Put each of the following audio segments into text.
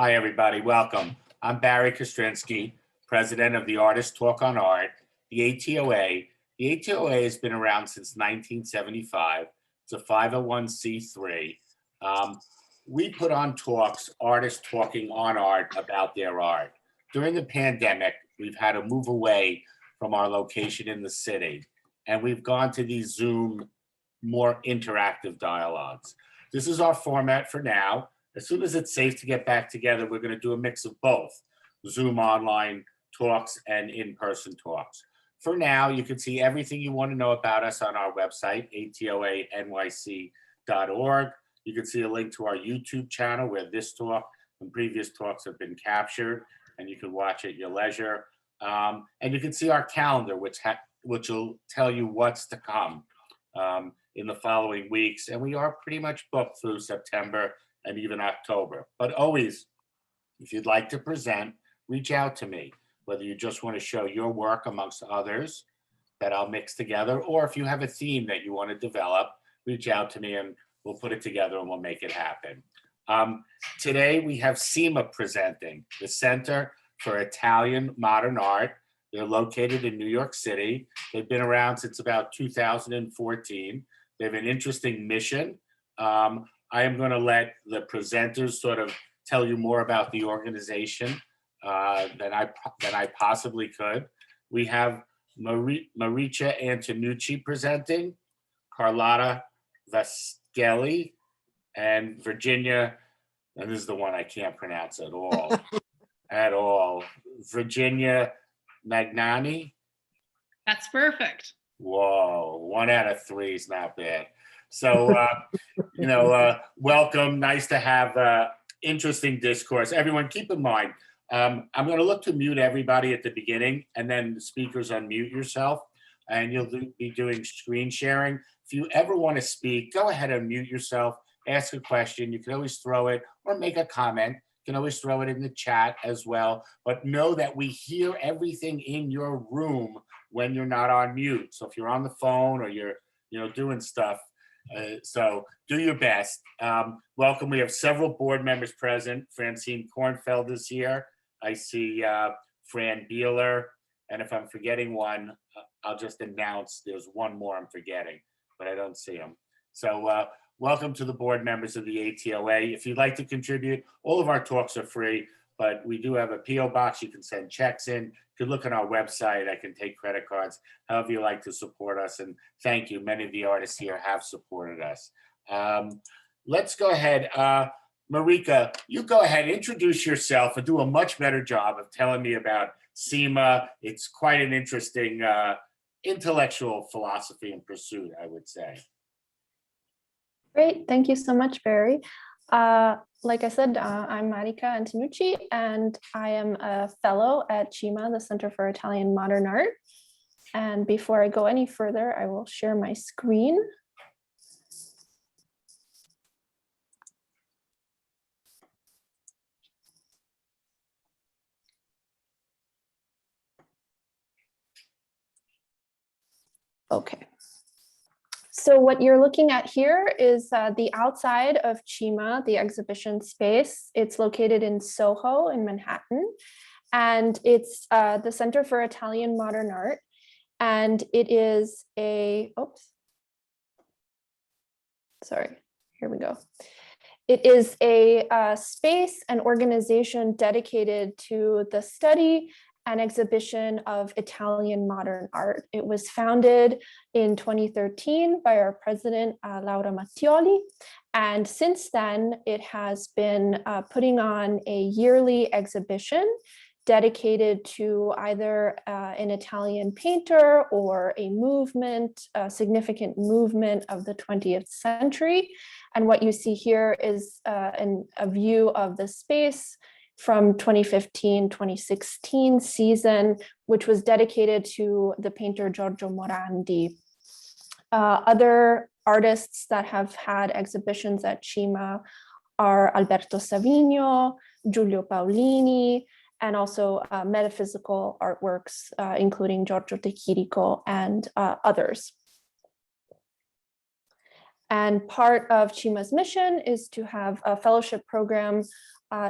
Hi, everybody. Welcome. I'm Barry Kostrinsky, president of the Artist Talk on Art, the ATOA. The ATOA has been around since 1975. It's a 501c3. We put on talks, artists talking on art about their art. During the pandemic, we've had to move away from our location in the city, and we've gone to these Zoom, more interactive dialogues. This is our format for now. As soon as it's safe to get back together, we're going to do a mix of both Zoom online talks and in-person talks. For now, you can see everything you want to know about us on our website, atoanyc.org. You can see a link to our YouTube channel where this talk and previous talks have been captured, and you can watch at your leisure. And you can see our calendar, which will tell you what's to come in the following weeks. And we are pretty much booked through September and even October. But always, if you'd like to present, reach out to me, whether you just want to show your work amongst others that I'll mix together, or if you have a theme that you want to develop, reach out to me and we'll put it together and we'll make it happen. Today we have CIMA presenting, the Center for Italian Modern Art. They're located in New York City. They've been around since about 2014. They have an interesting mission. I am going to let the presenters sort of tell you more about the organization than I possibly could. We have Marica Antonucci presenting, Carlotta, Vacchelli, and Virginia, and this is the one I can't pronounce at all, Virginia Magnaghi. That's perfect. Whoa, 1 out of 3 is not bad. So, welcome. Nice to have interesting discourse. Everyone, keep in mind, I'm going to look to mute everybody at the beginning, and then the speakers unmute yourself, and you'll be doing screen sharing. If you ever want to speak, go ahead and mute yourself, ask a question. You can always throw it or make a comment. You can always throw it in the chat as well. But know that we hear everything in your room when you're not on mute. So if you're on the phone or you're doing stuff, so do your best. Welcome. We have several board members present. Francine Kornfeld is here. I see Fran Beeler. And if I'm forgetting one, I'll just announce there's one more I'm forgetting, but I don't see him. So welcome to the board members of the ATOA. If you'd like to contribute, all of our talks are free, but we do have a PO box. You can send checks in. You can look on our website. I can take credit cards, however you like to support us. And thank you. Many of the artists here have supported us. Let's go ahead. Marica, you go ahead, introduce yourself and do a much better job of telling me about CIMA. It's quite an interesting intellectual philosophy and pursuit, I would say. Great, thank you so much, Barry. Like I said, I'm Marica Antonucci, and I am a fellow at CIMA, the Center for Italian Modern Art. And before I go any further, I will share my screen. Okay. So what you're looking at here is the outside of CIMA, the exhibition space. It's located in SoHo in Manhattan, and it's the Center for Italian Modern Art. And it is a, here we go. It is a space and organization dedicated to the study and exhibition of Italian modern art. It was founded in 2013 by our president, Laura Mattioli. And since then, it has been putting on a yearly exhibition dedicated to either an Italian painter or a movement, a significant movement of the 20th century. And what you see here is a view of the space from 2015-2016 season, which was dedicated to the painter Giorgio Morandi. Other artists that have had exhibitions at CIMA are Alberto Savigno, Giulio Paolini, and also metaphysical artworks, including Giorgio de Chirico and others. And part of CIMA's mission is to have a fellowship program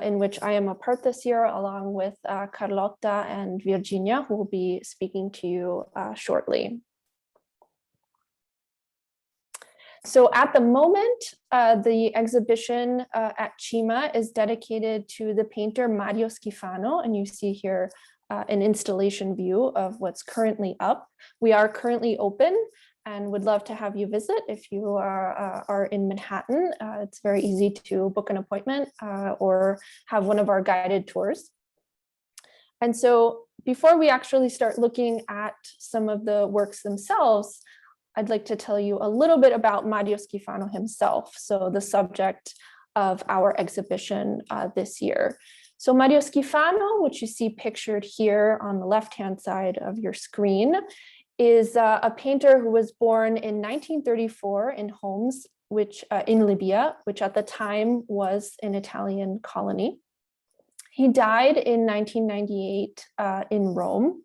in which I am a part this year, along with Carlotta and Virginia, who will be speaking to you shortly. So at the moment, the exhibition at CIMA is dedicated to the painter Mario Schifano, and you see here an installation view of what's currently up. We are currently open and would love to have you visit if you are in Manhattan. It's very easy to book an appointment or have one of our guided tours. And so before we actually start looking at some of the works themselves, I'd like to tell you a little bit about Mario Schifano himself, so the subject of our exhibition this year. So Mario Schifano, which you see pictured here on the left-hand side of your screen, is a painter who was born in 1934 in Homs, which in Libya, which at the time was an Italian colony. He died in 1998 in Rome.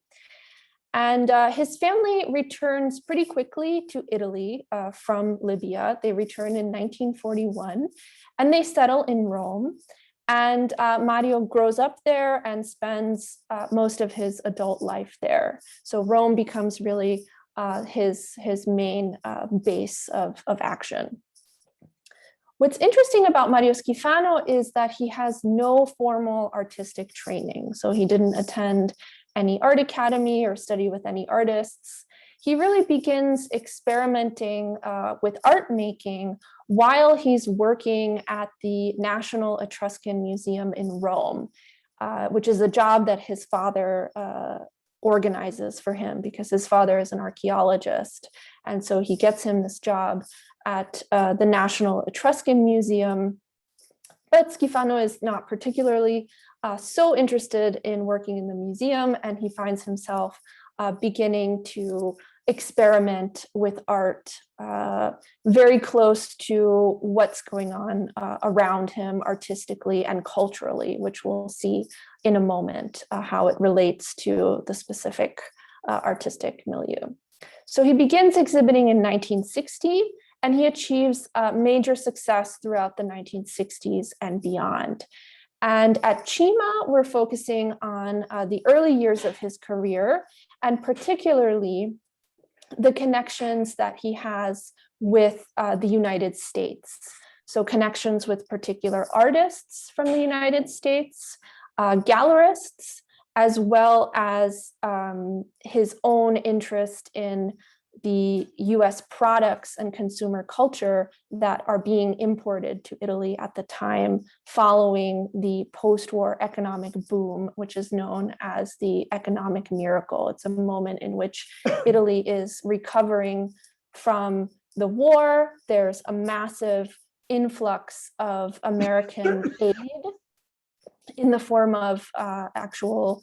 And his family returns pretty quickly to Italy from Libya. They return in 1941 and they settle in Rome. And Mario grows up there and spends most of his adult life there. So Rome becomes really his main base of action. What's interesting about Mario Schifano is that he has no formal artistic training. So he didn't attend any art academy or study with any artists. He really begins experimenting with art making while he's working at the National Etruscan Museum in Rome, which is a job that his father organizes for him because his father is an archaeologist. And so he gets him this job at the National Etruscan Museum. But Skifano is not particularly so interested in working in the museum, and he finds himself beginning to experiment with art very close to what's going on around him artistically and culturally, which we'll see in a moment how it relates to the specific artistic milieu. So he begins exhibiting in 1960, and he achieves major success throughout the 1960s and beyond. And at CIMA, we're focusing on the early years of his career, and particularly the connections that he has with the United States. So connections with particular artists from the United States, gallerists, as well as his own interest in the US products and consumer culture that are being imported to Italy at the time following the post-war economic boom, which is known as the economic miracle. It's a moment in which Italy is recovering from the war. There's a massive influx of American aid in the form of actual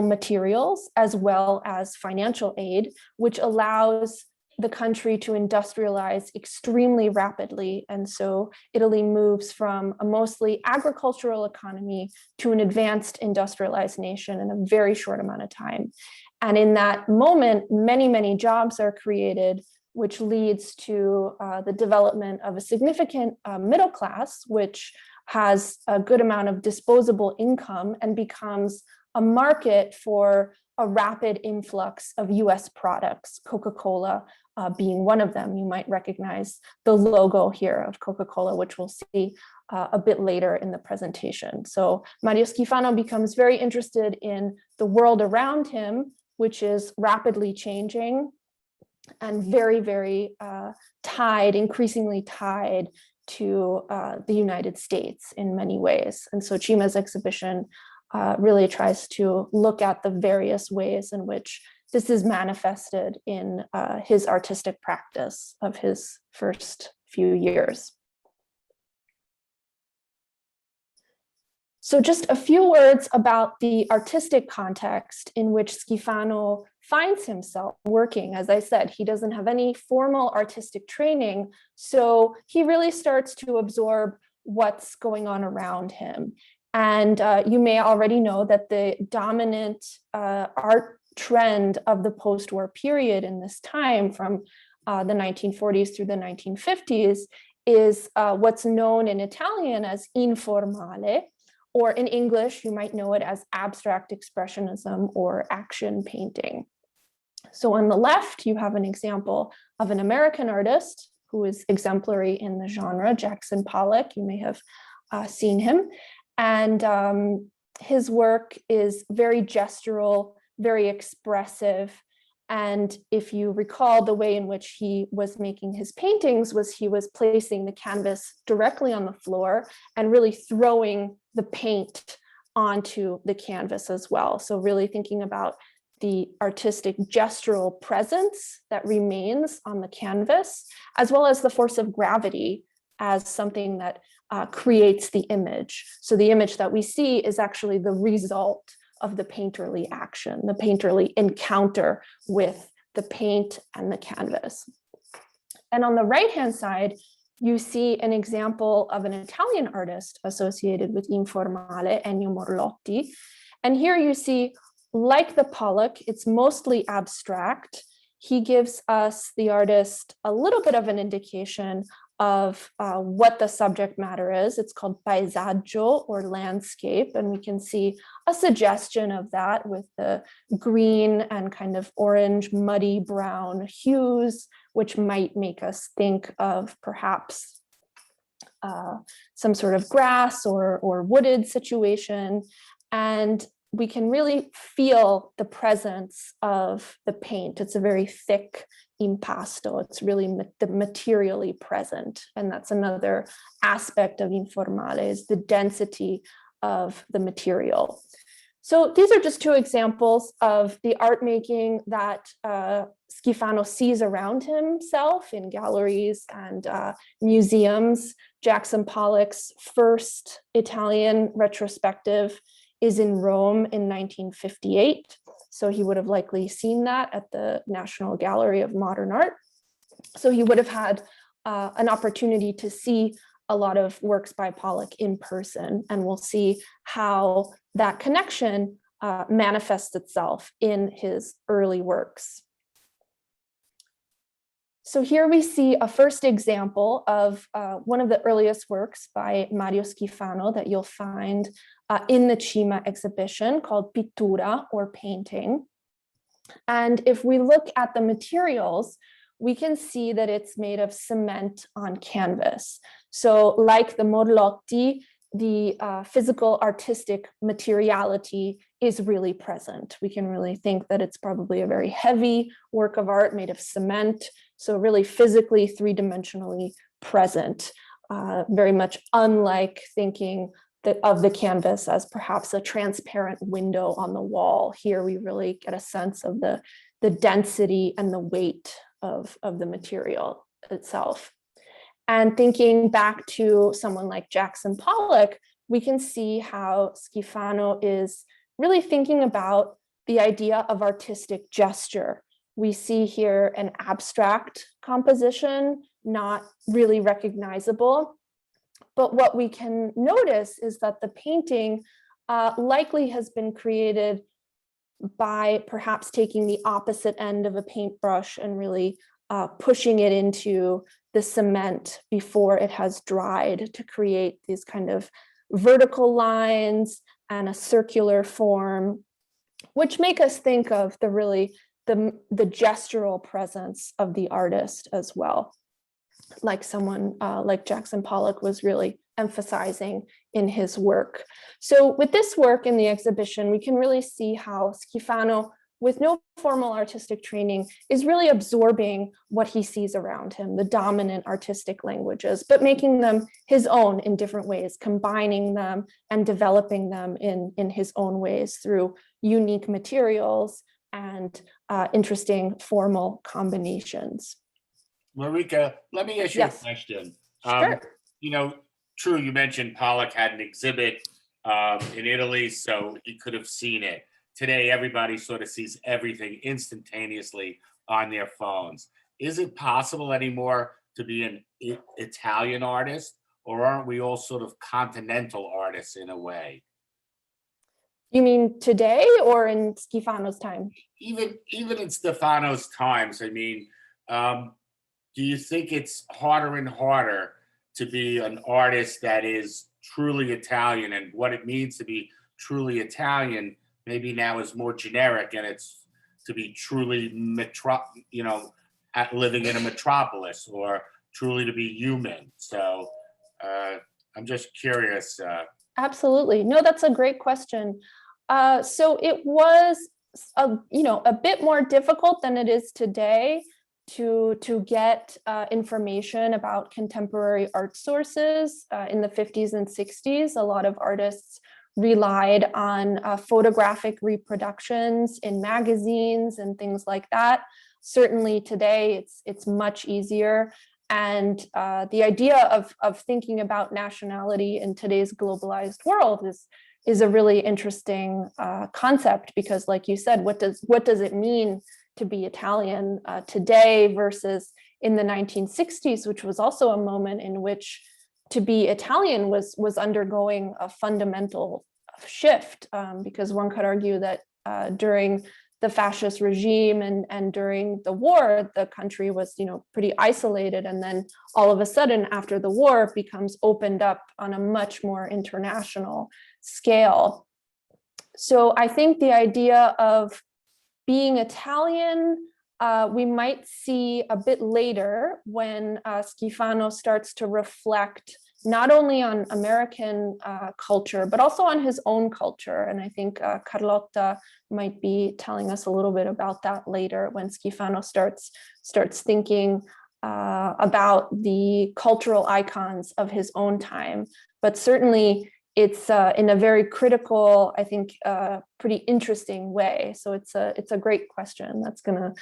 materials as well as financial aid, which allows the country to industrialize extremely rapidly. And so Italy moves from a mostly agricultural economy to an advanced industrialized nation in a very short amount of time. And in that moment, many, many jobs are created, which leads to the development of a significant middle class, which has a good amount of disposable income and becomes a market for a rapid influx of US products, Coca-Cola being one of them. You might recognize the logo here of Coca-Cola, which we'll see a bit later in the presentation. So Mario Schifano becomes very interested in the world around him, which is rapidly changing and very, very increasingly tied to the United States in many ways. And so CIMA's exhibition really tries to look at the various ways in which this is manifested in his artistic practice of his first few years. So just a few words about the artistic context in which Skifano finds himself working. As I said, he doesn't have any formal artistic training, so he really starts to absorb what's going on around him. And you may already know that the dominant art trend of the post-war period in this time, from the 1940s through the 1950s, is what's known in Italian as informale, or in English, you might know it as abstract expressionism or action painting. So on the left, you have an example of an American artist who is exemplary in the genre, Jackson Pollack. You may have seen him. And his work is very gestural, very expressive. And if you recall, the way in which he was making his paintings was he was placing the canvas directly on the floor and really throwing the paint onto the canvas as well. So really thinking about the artistic gestural presence that remains on the canvas, as well as the force of gravity as something that creates the image. So the image that we see is actually the result of the painterly action, the painterly encounter with the paint and the canvas. And on the right-hand side, you see an example of an Italian artist associated with informale, Ennio Morlotti. And here you see, like the Pollack, it's mostly abstract. He gives us, the artist, a little bit of an indication of what the subject matter is. It's called paesaggio, or landscape, and we can see a suggestion of that with the green and kind of orange, muddy brown hues, which might make us think of perhaps some sort of grass or wooded situation. And we can really feel the presence of the paint. It's a very thick impasto. It's really materially present. And that's another aspect of informale, is the density of the material. So these are just two examples of the art making that Skifano sees around himself in galleries and museums. Jackson Pollock's first Italian retrospective is in Rome in 1958. So he would have likely seen that at the National Gallery of Modern Art. So he would have had an opportunity to see a lot of works by Pollack in person, and we'll see how that connection manifests itself in his early works. So here we see a first example of one of the earliest works by Mario Schifano that you'll find in the CIMA exhibition, called Pittura, or painting. And if we look at the materials, we can see that it's made of cement on canvas. So like the Morlotti, the physical artistic materiality is really present. We can really think that it's probably a very heavy work of art made of cement. So really physically, three-dimensionally present, very much unlike thinking of the canvas as perhaps a transparent window on the wall. Here we really get a sense of the density and the weight of the material itself. And thinking back to someone like Jackson Pollock, we can see how Skifano is really thinking about the idea of artistic gesture. We see here an abstract composition, not really recognizable. But what we can notice is that the painting likely has been created by perhaps taking the opposite end of a paintbrush and really pushing it into the cement before it has dried to create these kind of vertical lines and a circular form, which make us think of the gestural presence of the artist as well, like someone like Jackson Pollock was really emphasizing in his work. So with this work in the exhibition, we can really see how Skifano, with no formal artistic training, is really absorbing what he sees around him, the dominant artistic languages, but making them his own in different ways, combining them and developing them in his own ways through unique materials and interesting formal combinations. Marica, let me ask you a question. Sure. True, you mentioned Pollack had an exhibit in Italy, so he could have seen it. Today, everybody sort of sees everything instantaneously on their phones. Is it possible anymore to be an Italian artist, or aren't we all sort of continental artists in a way? You mean today or in Skifano's time? Even in Stefano's times, I mean, do you think it's harder and harder to be an artist that is truly Italian, and what it means to be truly Italian maybe now is more generic, and it's to be truly living in a metropolis, or truly to be human? So I'm just curious. Absolutely. No, that's a great question. So it was a bit more difficult than it is today to get information about contemporary art sources. In the 50s and 60s, a lot of artists relied on photographic reproductions in magazines and things like that. Certainly today, it's much easier. And the idea of thinking about nationality in today's globalized world is a really interesting concept, because, like you said, what does it mean to be Italian today versus in the 1960s, which was also a moment in which to be Italian was undergoing a fundamental shift, because one could argue that during the fascist regime and during the war, the country was pretty isolated, and then all of a sudden after the war it becomes opened up on a much more international scale. So I think the idea of being Italian, we might see a bit later when Skifano starts to reflect not only on American culture, but also on his own culture. And I think Carlotta might be telling us a little bit about that later, when Skifano starts thinking about the cultural icons of his own time. But certainly it's in a very critical, I think, pretty interesting way. So it's a great question that's going to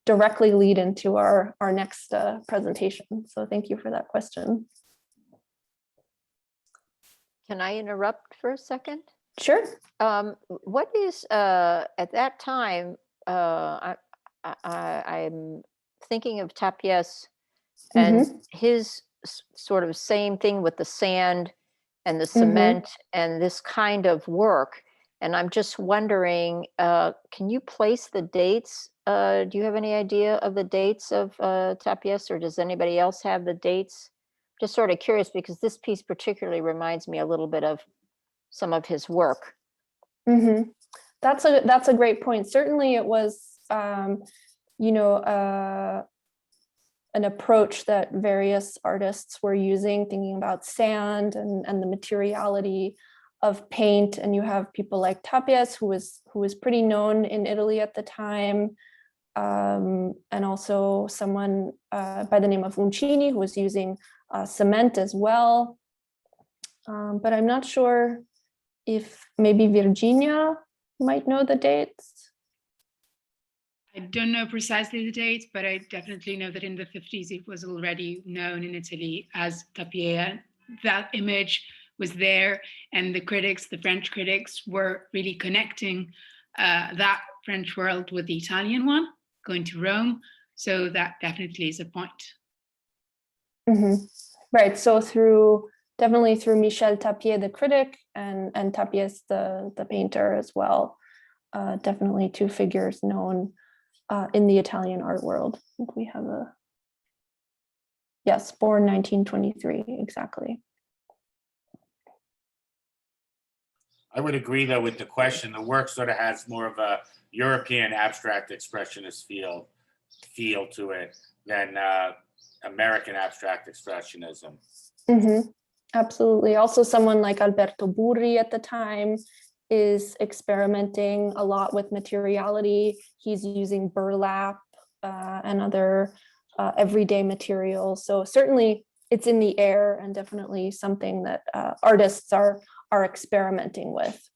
directly lead into our next presentation. So thank you for that question. Can I interrupt for a second? Sure. What is, at that time, I'm thinking of Tapies and his sort of same thing with the sand and the cement and this kind of work. And I'm just wondering, can you place the dates? Do you have any idea of the dates of Tapies, or does anybody else have the dates? Just sort of curious, because this piece particularly reminds me a little bit of some of his work. That's a great point. Certainly it was, an approach that various artists were using, thinking about sand and the materiality of paint. And you have people like Tapies, who was pretty known in Italy at the time, and also someone by the name of Uncini, who was using cement as well. But I'm not sure if maybe Virginia might know the dates. I don't know precisely the dates, but I definitely know that in the 50s it was already known in Italy as tapia. That image was there, and the French critics were really connecting that French world with the Italian one, going to Rome. So that definitely is a point. Right. So definitely through Michel Tapier, the critic, and Tapies, the painter as well. Definitely two figures known in the Italian art world. I think we have yes, born 1923, exactly. I would agree, though, with the question. The work sort of has more of a European abstract expressionist feel to it than American abstract expressionism. Absolutely. Also, someone like Alberto Burri at the time is experimenting a lot with materiality. He's using burlap and other everyday materials. So certainly it's in the air, and definitely something that artists are experimenting with.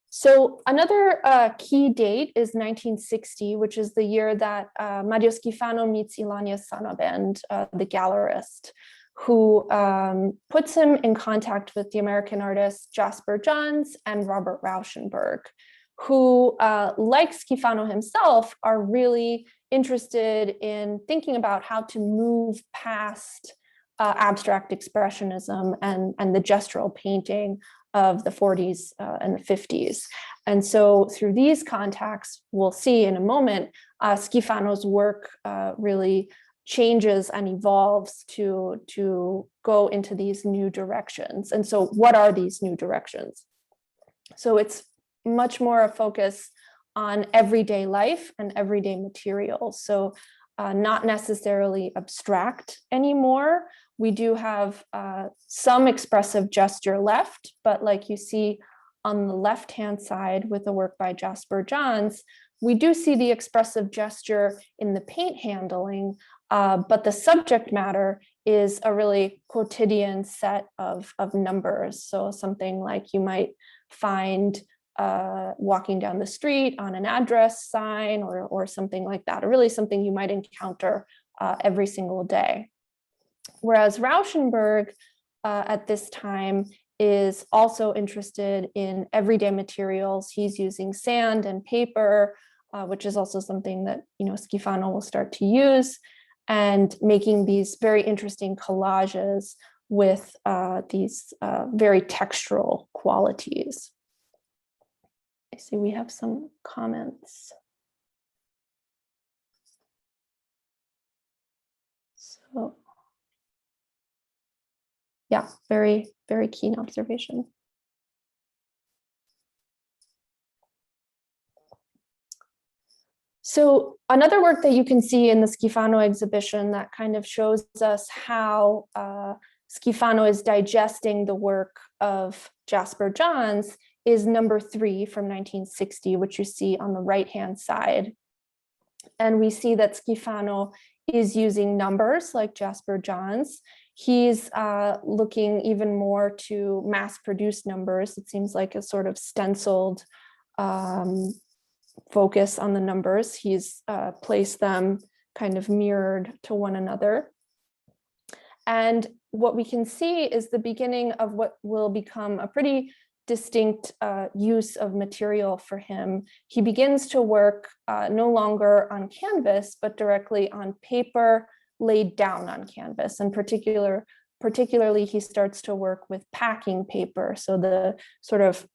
So another key date is 1960, which is the year that Mario Schifano meets Ilania Sanabend, the gallerist, who puts him in contact with the American artists Jasper Johns and Robert Rauschenberg, who, like Skifano himself, are really interested in thinking about how to move past abstract expressionism and the gestural painting of the 40s and the 50s. And so through these contacts, we'll see in a moment, Skifano's work really changes and evolves to go into these new directions. And so what are these new directions? So it's much more a focus on everyday life and everyday materials. So not necessarily abstract anymore. We do have some expressive gesture left, but like you see on the left-hand side with the work by Jasper Johns, we do see the expressive gesture in the paint handling, but the subject matter is a really quotidian set of numbers. So something like you might find walking down the street on an address sign or something like that, or really something you might encounter every single day. Whereas Rauschenberg at this time is also interested in everyday materials. He's using sand and paper, which is also something that Skifano will start to use, and making these very interesting collages with these very textural qualities. I see we have some comments. So, yeah, very, very keen observation. So another work that you can see in the Skifano exhibition that kind of shows us how Skifano is digesting the work of Jasper Johns is number 3 from 1960, which you see on the right-hand side. And we see that Skifano is using numbers like Jasper Johns. He's looking even more to mass-produced numbers. It seems like a sort of stenciled focus on the numbers. He's placed them kind of mirrored to one another. And what we can see is the beginning of what will become a pretty distinct use of material for him. He begins to work no longer on canvas, but directly on paper laid down on canvas. And particularly, he starts to work with packing paper. So the sort of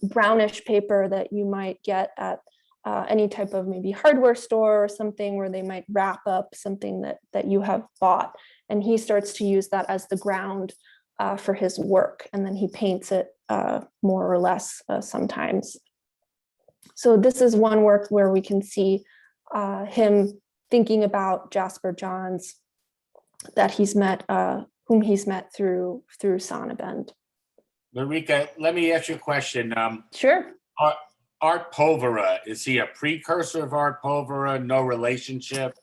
brownish paper that you might get at any type of maybe hardware store or something, where they might wrap up something that you have bought. And he starts to use that as the ground for his work. And then he paints it more or less sometimes. So this is one work where we can see him thinking about Jasper Johns that he's met, whom he's met through Sonnabend. Marica, let me ask you a question. Sure. Art Povera, is he a precursor of Art Povera? No relationship?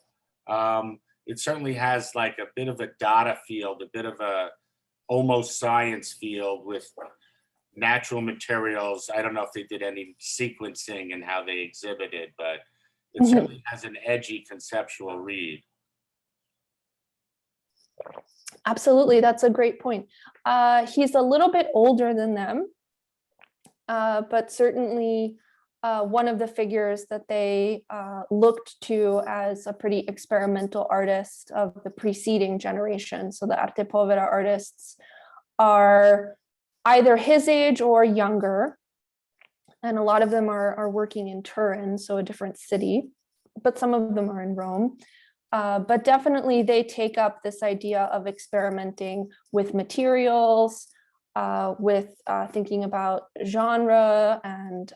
It certainly has like a bit of a data field, a bit of a almost science field with natural materials. I don't know if they did any sequencing and how they exhibited, but it certainly has an edgy conceptual read. Absolutely, that's a great point. He's a little bit older than them, but certainly one of the figures that they looked to as a pretty experimental artist of the preceding generation. So the Arte Povera artists are either his age or younger, and a lot of them are working in Turin, so a different city, but some of them are in Rome. But definitely they take up this idea of experimenting with materials, with thinking about genre and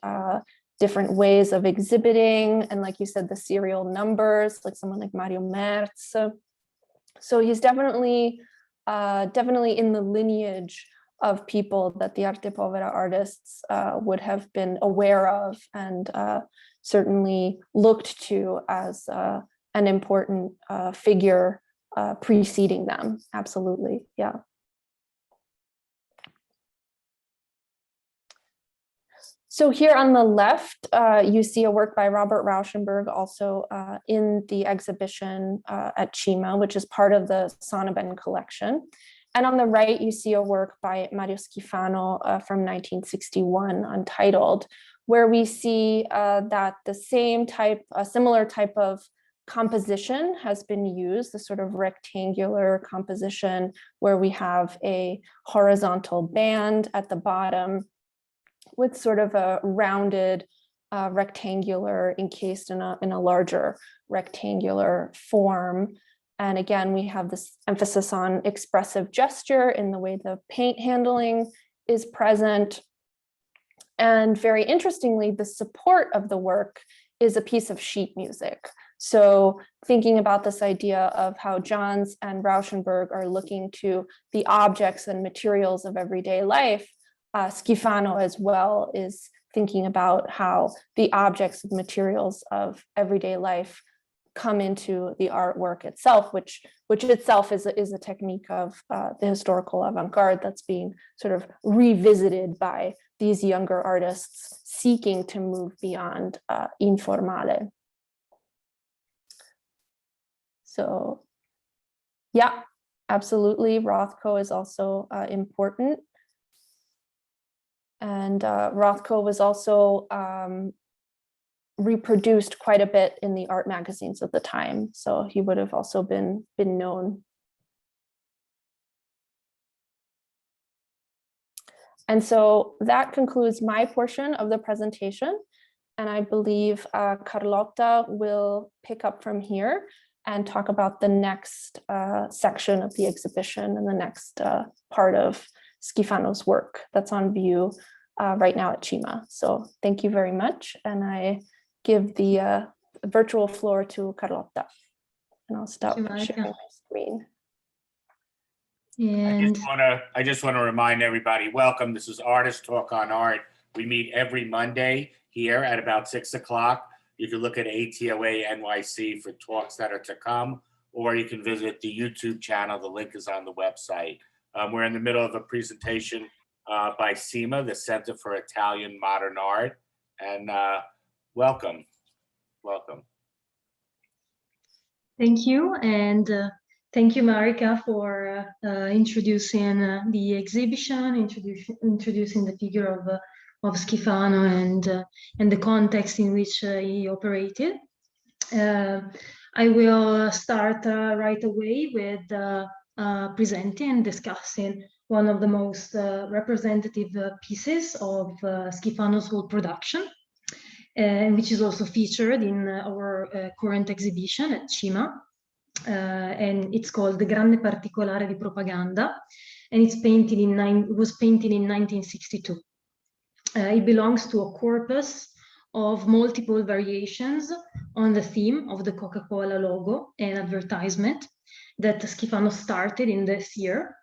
different ways of exhibiting. And like you said, the serial numbers, like someone like Mario Merz. So he's definitely in the lineage of people that the Arte Povera artists would have been aware of and certainly looked to as an important figure preceding them. Absolutely, yeah. So here on the left, you see a work by Robert Rauschenberg, also in the exhibition at CIMA, which is part of the Sonnabend collection. And on the right, you see a work by Mario Schifano from 1961, Untitled, where we see that the same type, a similar type of composition has been used, the sort of rectangular composition where we have a horizontal band at the bottom with sort of a rounded rectangular encased in a larger rectangular form. And again, we have this emphasis on expressive gesture in the way the paint handling is present. And very interestingly, the support of the work is a piece of sheet music. So thinking about this idea of how Johns and Rauschenberg are looking to the objects and materials of everyday life, Skifano as well is thinking about how the objects and materials of everyday life come into the artwork itself, which itself is a technique of the historical avant-garde that's being sort of revisited by these younger artists seeking to move beyond informale. So yeah, absolutely, Rothko is also important. And Rothko was also reproduced quite a bit in the art magazines of the time. So he would have also been known. And so that concludes my portion of the presentation. And I believe Carlotta will pick up from here and talk about the next section of the exhibition and the next part of Skifano's work that's on view right now at CIMA. So thank you very much. And I give the virtual floor to Carlotta. And I'll stop sharing my screen. And I just want to remind everybody, welcome. This is Artist Talk on Art. We meet every Monday here at about 6 o'clock. You can look at ATOA NYC for talks that are to come, or you can visit the YouTube channel. The link is on the website. We're in the middle of a presentation by CIMA, the Center for Italian Modern Art. And welcome. Welcome. thank you. And thank you, Marica, for introducing the exhibition, introducing the figure of Skifano and the context in which he operated. I will start right away with presenting and discussing one of the most representative pieces of Skifano's whole production, which is also featured in our current exhibition at CIMA. And it's called The Grande Particolare di Propaganda, and it was painted in 1962. It belongs to a corpus of multiple variations on the theme of the Coca-Cola logo and advertisement that Skifano started in this year,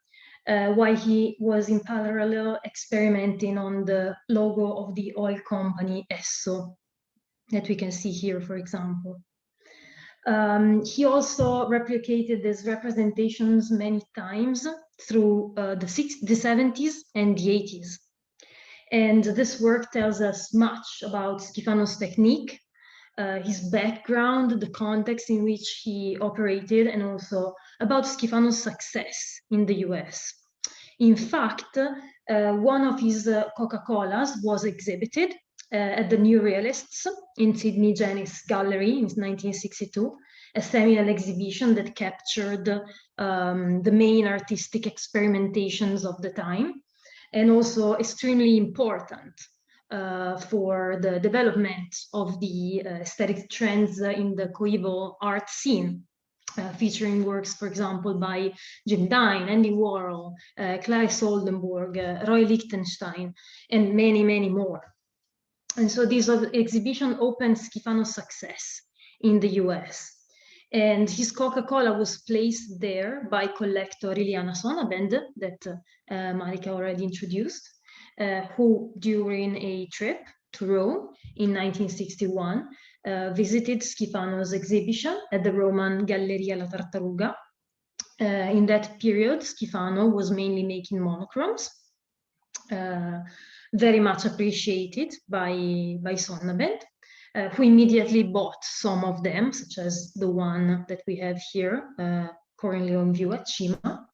while he was in parallel experimenting on the logo of the oil company Esso, that we can see here, for example. He also replicated these representations many times through the 70s and the 80s. And this work tells us much about Skifano's technique, his background, the context in which he operated, and also about Skifano's success in the US. In fact, one of his Coca-Colas was exhibited at the New Realists in Sidney Janis Gallery in 1962, a seminal exhibition that captured the main artistic experimentations of the time, and also extremely important for the development of the aesthetic trends in the coeval art scene, featuring works, for example, by Jim Dine, Andy Warhol, Clarice Oldenburg, Roy Lichtenstein, and many, many more. And so this exhibition opened Skifano's success in the US. And his Coca-Cola was placed there by collector Liliana Sonnabend, that Marica already introduced, who during a trip to Rome in 1961 visited Skifano's exhibition at the Roman Galleria La Tartaruga. In that period, Skifano was mainly making monochromes, very much appreciated by Sonnabend, who immediately bought some of them, such as the one that we have here, currently on view at CIMA.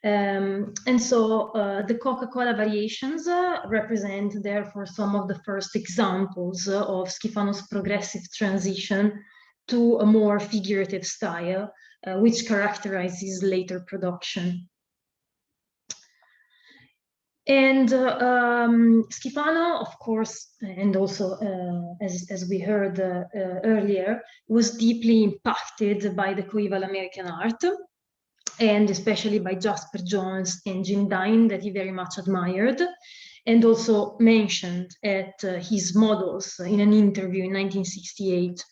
And so the Coca-Cola variations represent, therefore, some of the first examples of Skifano's progressive transition to a more figurative style, which characterizes later production. And Skifano, of course, and also, as we heard earlier, was deeply impacted by the coeval American art, and especially by Jasper Johns and Jim Dine, that he very much admired, and also mentioned at his models in an interview in 1968.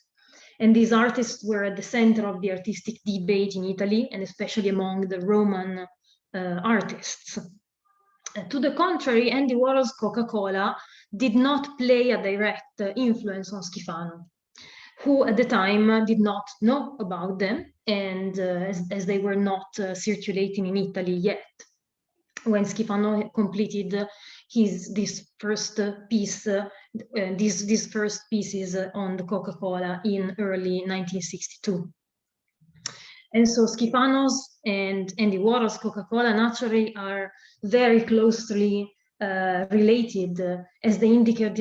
And these artists were at the center of the artistic debate in Italy, and especially among the Roman artists. To the contrary, Andy Warhol's Coca-Cola did not play a direct influence on Skifano, who at the time did not know about them, and as they were not circulating in Italy yet, when Skifano completed these first pieces on the Coca-Cola in early 1962. And so Skifano's and Andy Warhol's Coca-Cola naturally are very closely related, as they indicate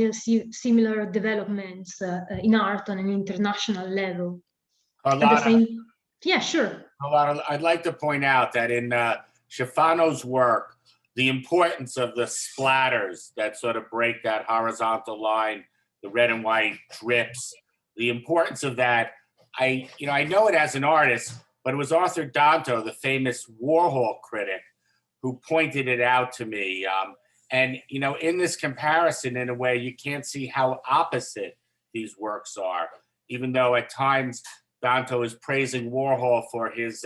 similar developments in art on an international level. Carlotta, yeah, sure. Carlotta, I'd like to point out that in Schifano's work, the importance of the splatters that sort of break that horizontal line, the red and white drips, the importance of that, I know it as an artist, but it was Arthur Danto, the famous Warhol critic, who pointed it out to me. And in this comparison, in a way, you can't see how opposite these works are, even though at times Danto is praising Warhol for his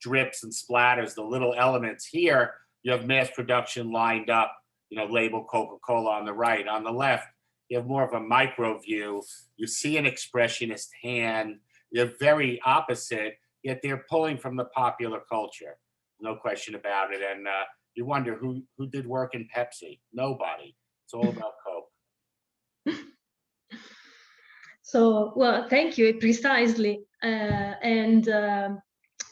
drips and splatters, the little elements. Here, you have mass production lined up, labeled Coca-Cola on the right. On the left, you have more of a micro view. You see an expressionist hand. They're very opposite, yet they're pulling from the popular culture. No question about it. And you wonder who did work in Pepsi? Nobody. It's all about Coke. So, well, thank you, precisely.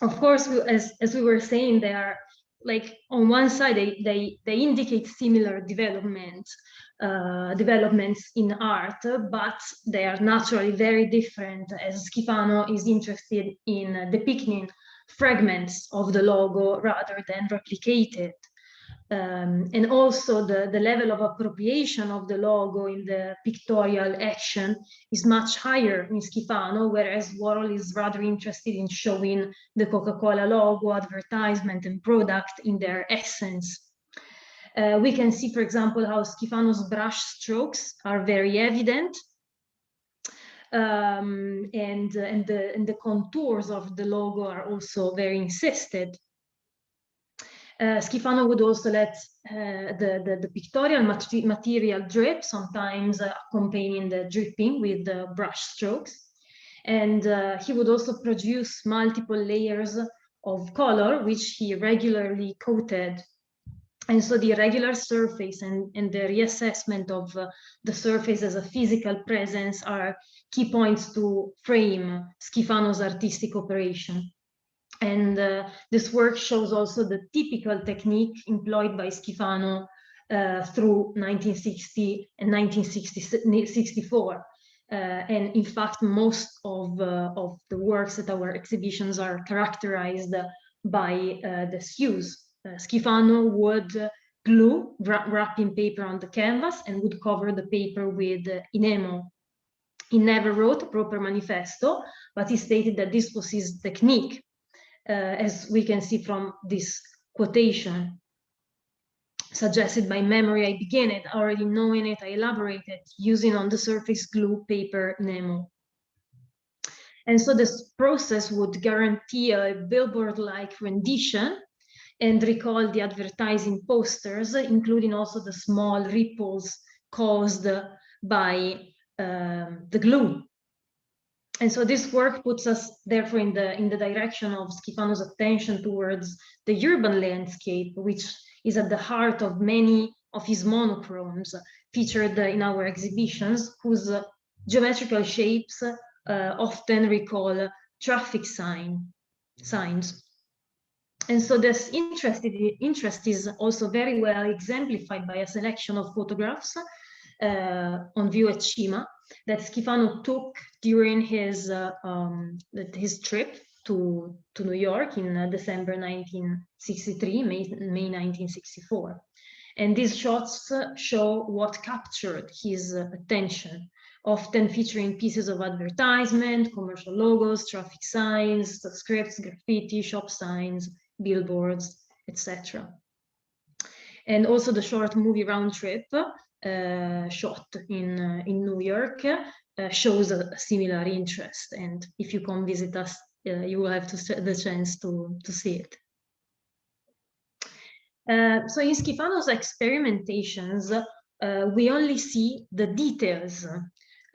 Of course, as we were saying, they are like, on one side, they indicate similar developments in art, but they are naturally very different, as Skifano is interested in depicting fragments of the logo rather than replicated. And also the level of appropriation of the logo in the pictorial action is much higher in Skifano, whereas Warhol is rather interested in showing the Coca-Cola logo, advertisement, and product in their essence. We can see, for example, how Skifano's brush strokes are very evident, and the contours of the logo are also very insisted. Skifano would also let the pictorial material drip, sometimes accompanying the dripping with the brush strokes. And he would also produce multiple layers of color, which he regularly coated. And so the irregular surface and the reassessment of the surface as a physical presence are key points to frame Skifano's artistic operation. And this work shows also the typical technique employed by Skifano through 1960 and 1964. And in fact, most of the works at our exhibitions are characterized by this use. Skifano would glue wrapping paper on the canvas and would cover the paper with enamel. He never wrote a proper manifesto, but he stated that this was his technique. As we can see from this quotation, suggested by memory, I begin it, already knowing it, I elaborate it, using on the surface glue, paper, enamel. And so this process would guarantee a billboard-like rendition and recall the advertising posters, including also the small ripples caused by the glue. And so this work puts us therefore in the direction of Skifano's attention towards the urban landscape, which is at the heart of many of his monochromes featured in our exhibitions, whose geometrical shapes often recall traffic signs. And so this interest is also very well exemplified by a selection of photographs on view at CIMA, that Skifano took during his trip to New York in December 1963, May 1964. And these shots show what captured his attention, often featuring pieces of advertisement, commercial logos, traffic signs, scripts, graffiti, shop signs, billboards, etc. And also the short movie Round Trip, shot in New York, shows a similar interest. And if you come visit us, you will have the chance to see it. So in Skifano's experimentations, we only see the details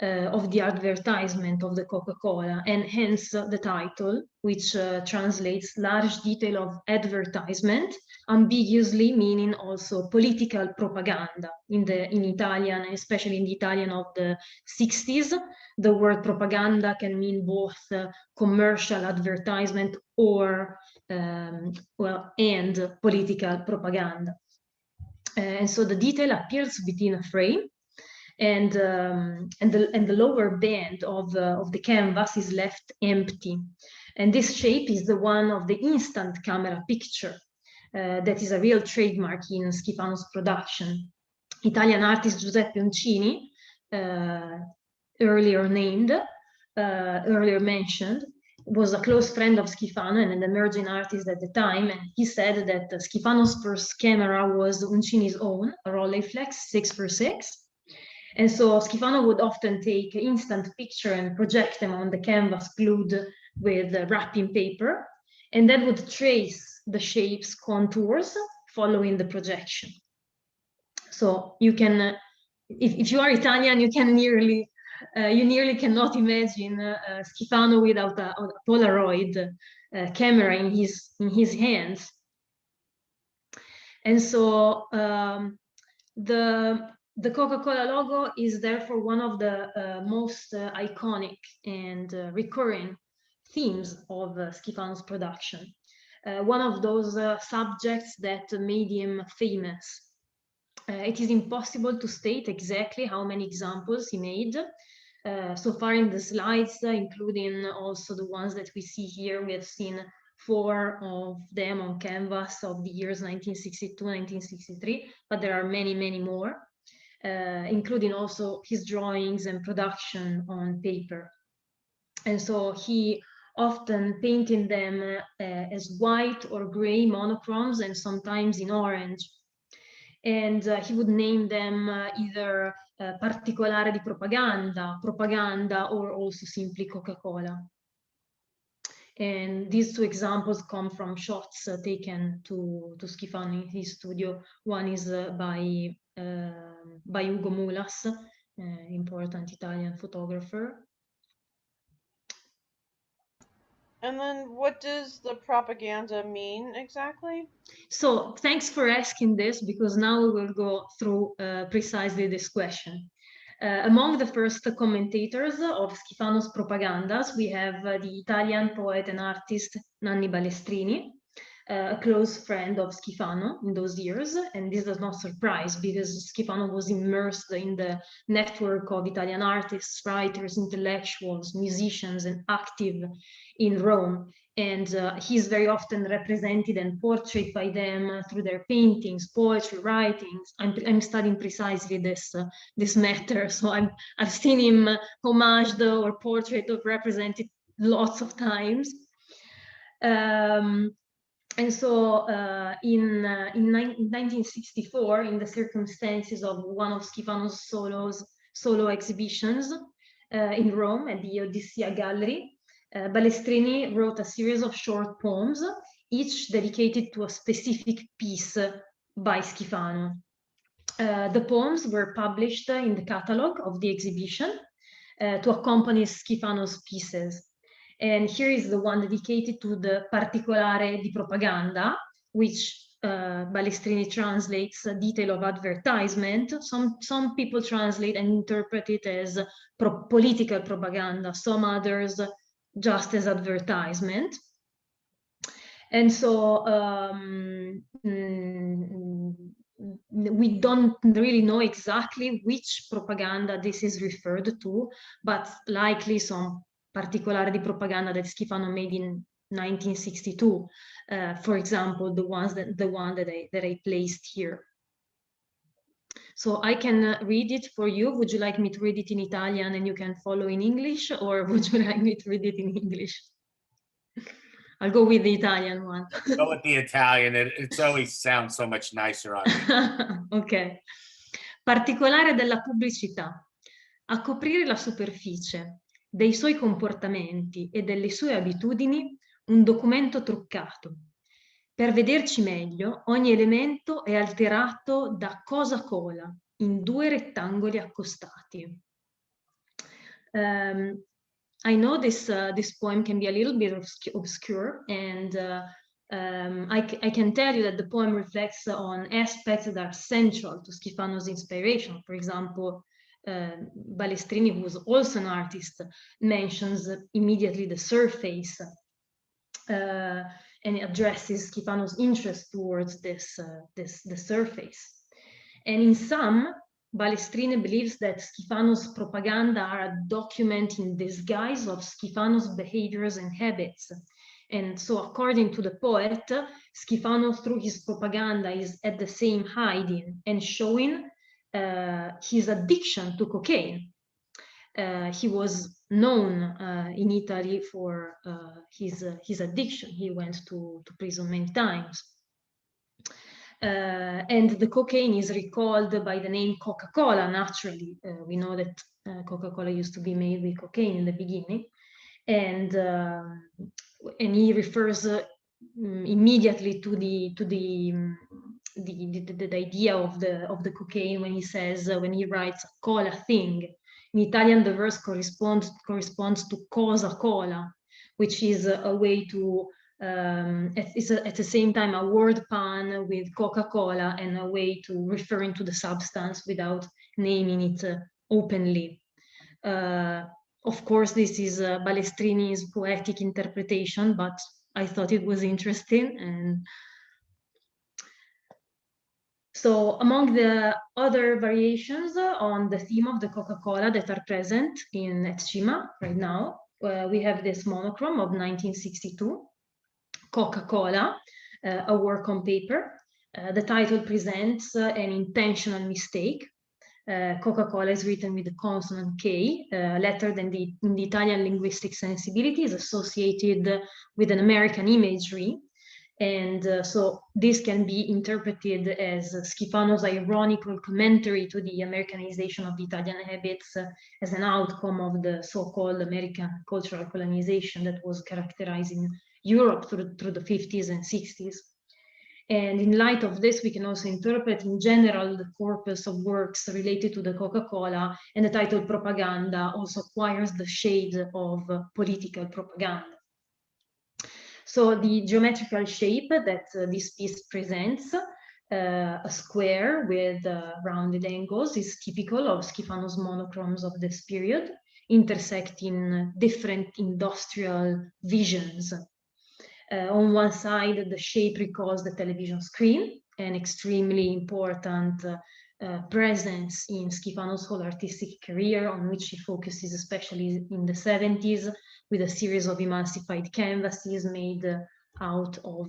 of the advertisement of the Coca-Cola, and hence the title, which translates large detail of advertisement, ambiguously meaning also political propaganda. In Italian, especially in the Italian of the 60s, the word propaganda can mean both commercial advertisement or and political propaganda. And so the detail appears within a frame, and the lower band of the canvas is left empty. And this shape is the one of the instant camera picture that is a real trademark in Skifano's production. Italian artist Giuseppe Uncini, earlier mentioned, was a close friend of Skifano and an emerging artist at the time, and he said that Skifano's first camera was Uncini's own, a Rolleiflex 6x6. And so Skifano would often take instant picture and project them on the canvas glued with wrapping paper, and then would trace the shapes, contours following the projection. So you can, if you are Italian, you nearly cannot imagine Skifano without a Polaroid camera in his hands. And so the Coca-Cola logo is therefore one of the most iconic and recurring themes of Skifano's production. One of those subjects that made him famous. It is impossible to state exactly how many examples he made. So far in the slides, including also the ones that we see here, we have seen 4 of them on canvas of the years 1962, 1963, but there are many, many more, including also his drawings and production on paper. And so he often painted them as white or gray monochromes, and sometimes in orange. And he would name them either particolare di propaganda, or also simply Coca-Cola. And these 2 examples come from shots taken to Skifano in his studio. One is by Ugo Mulas, important Italian photographer. And then what does the propaganda mean exactly? So thanks for asking this, because now we will go through precisely this question. Among the first commentators of Skifano's propagandas, we have the Italian poet and artist Nanni Balestrini, a close friend of Skifano in those years. And this does not surprise, because Skifano was immersed in the network of Italian artists, writers, intellectuals, musicians, and active in Rome. And he's very often represented and portrayed by them through their paintings, poetry, writings. I'm studying precisely this matter, so I've seen him homaged or portrayed or represented lots of times. And so in 1964, in the circumstances of one of Skifano's solo exhibitions in Rome at the Odyssea Gallery, Balestrini wrote a series of short poems, each dedicated to a specific piece by Skifano. The poems were published in the catalog of the exhibition to accompany Skifano's pieces. And here is the one dedicated to the particolare di propaganda, which Balestrini translates a detail of advertisement. Some people translate and interpret it as political propaganda, some others just as advertisement. And so we don't really know exactly which propaganda this is referred to, but likely some particolare di propaganda that Schifano made in 1962. For example, the one that I placed here. So I can read it for you. Would you like me to read it in Italian and you can follow in English, or would you like me to read it in English? I'll go with the Italian one. Go with the Italian. It's always sounds so much nicer on me. Ok. Particolare della pubblicità. A coprire la superficie dei suoi comportamenti e delle sue abitudini, un documento truccato. Per vederci meglio, ogni elemento è alterato da cosa cola in 2 rettangoli accostati. I know this poem can be a little bit obscure, and I can tell you that the poem reflects on aspects that are central to Schifano's inspiration. For example, Balestrini, who was also an artist, mentions immediately the surface and addresses Schifano's interest towards the surface. And in some, Balestrini believes that Schifano's propaganda are a document in disguise of Schifano's behaviors and habits. And so according to the poet, Schifano, through his propaganda, is at the same hiding and showing his addiction to cocaine. He was known in Italy for his addiction. He went to prison many times. And the cocaine is recalled by the name Coca-Cola, naturally. We know that Coca-Cola used to be made with cocaine in the beginning. And he refers immediately to the idea of the cocaine when he says, when he writes cola thing. In Italian, the verse corresponds to cosa cola, which is a way to it's at the same time a word pun with Coca-Cola and a way to referring to the substance without naming it openly. Of course, this is Balestrini's poetic interpretation, but I thought it was interesting. And so among the other variations on the theme of the Coca-Cola that are present at CIMA right now, we have this monochrome of 1962. Coca-Cola, a work on paper. The title presents an intentional mistake. Coca-Cola is written with the consonant K, a letter in the Italian linguistic sensibility is associated with an American imagery. And so this can be interpreted as Schifano's ironical commentary to the Americanization of the Italian habits as an outcome of the so-called American cultural colonization that was characterizing Europe through the 50s and 60s. And in light of this, we can also interpret in general the corpus of works related to the Coca-Cola, and the title propaganda also acquires the shade of political propaganda. So the geometrical shape that this piece presents, a square with rounded angles, is typical of Schifano's monochromes of this period, intersecting different industrial visions. On one side, the shape recalls the television screen, an extremely important presence in Schifano's whole artistic career, on which he focuses especially in the 70s, with a series of emulsified canvases made out of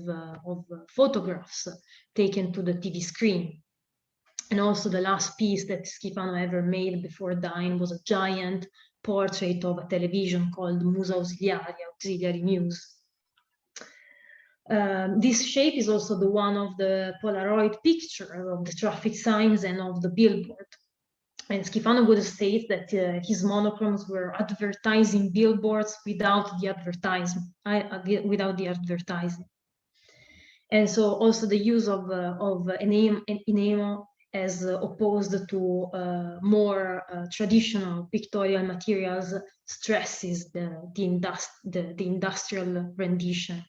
photographs taken to the TV screen. And also the last piece that Schifano ever made before dying was a giant portrait of a television called Musa Ausiliaria, Auxiliary Muse. This shape is also the one of the Polaroid picture of the traffic signs and of the billboard. And Schifano would state that his monochromes were advertising billboards without the advertising. And so also the use of enamel as opposed to more traditional pictorial materials stresses the industrial rendition.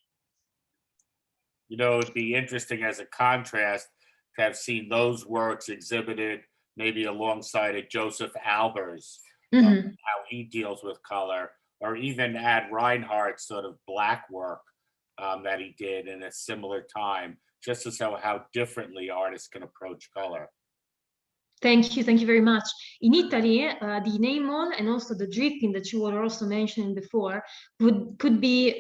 You know, it'd be interesting as a contrast to have seen those works exhibited maybe alongside of Joseph Albers, how he deals with color, or even Ad Reinhardt's sort of black work that he did in a similar time. just to show how differently artists can approach color. Thank you very much. In Italy, the enamel and also the dripping that you were also mentioning before could be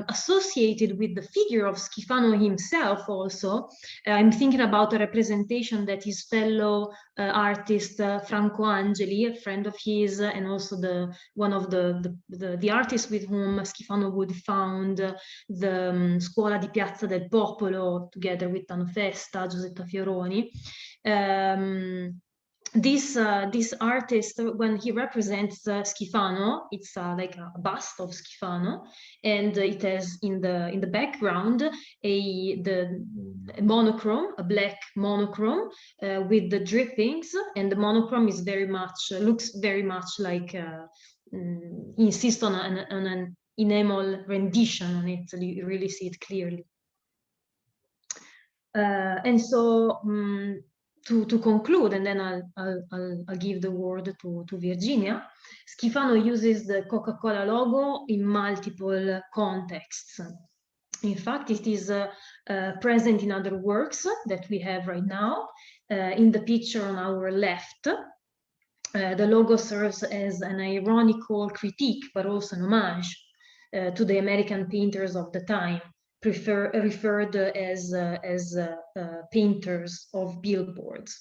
associated with the figure of Skifano himself also. I'm thinking about a representation that his fellow artist Franco Angeli, a friend of his, and also one of the artists with whom Skifano would found the Scuola di Piazza del Popolo together with Tano Festa, Giusetta Fioroni. This artist, when he represents Skifano, it's like a bust of Skifano, and it has in the background a monochrome, a black monochrome with the drippings, and the monochrome is looks very much like he insists on an enamel rendition on it, so you really see it clearly. And so. To conclude, and then I'll give the word to Virginia, Skifano uses the Coca-Cola logo in multiple contexts. In fact, it is present in other works that we have right now. In the picture on our left, the logo serves as an ironical critique, but also an homage to the American painters of the time, referred as painters of billboards.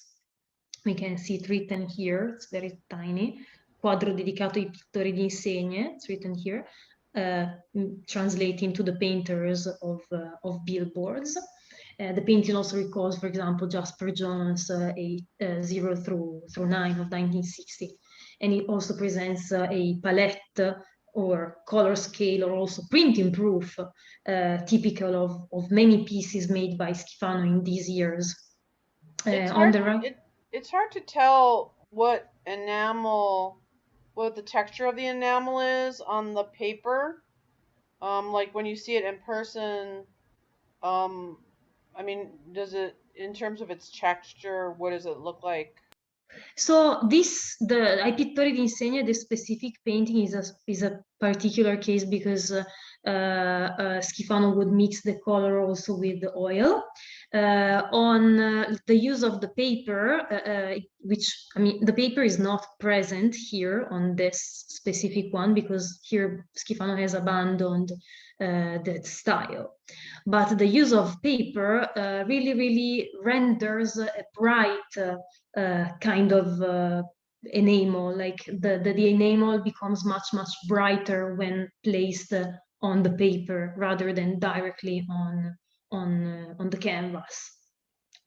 We can see it written here, it's very tiny, quadro dedicato ai pittori di insegne, it's written here, translating to the painters of billboards. The painting also recalls, for example, Jasper Jones' 0 through 9 of 1960. And it also presents a palette or color scale or also printing proof typical of many pieces made by Skifano in these years. On the right, it's hard to tell what the texture of the enamel is on the paper. Like when you see it in person, I mean, does it, in terms of its texture, what does it look like? So I Pittori di Insegna, the specific painting is a particular case because Skifano would mix the color also with the oil. On the use of the paper, the paper is not present here on this specific one because here Skifano has abandoned that style. But the use of paper really renders a bright kind of enamel, like the enamel becomes much brighter when placed on the paper rather than directly on the canvas.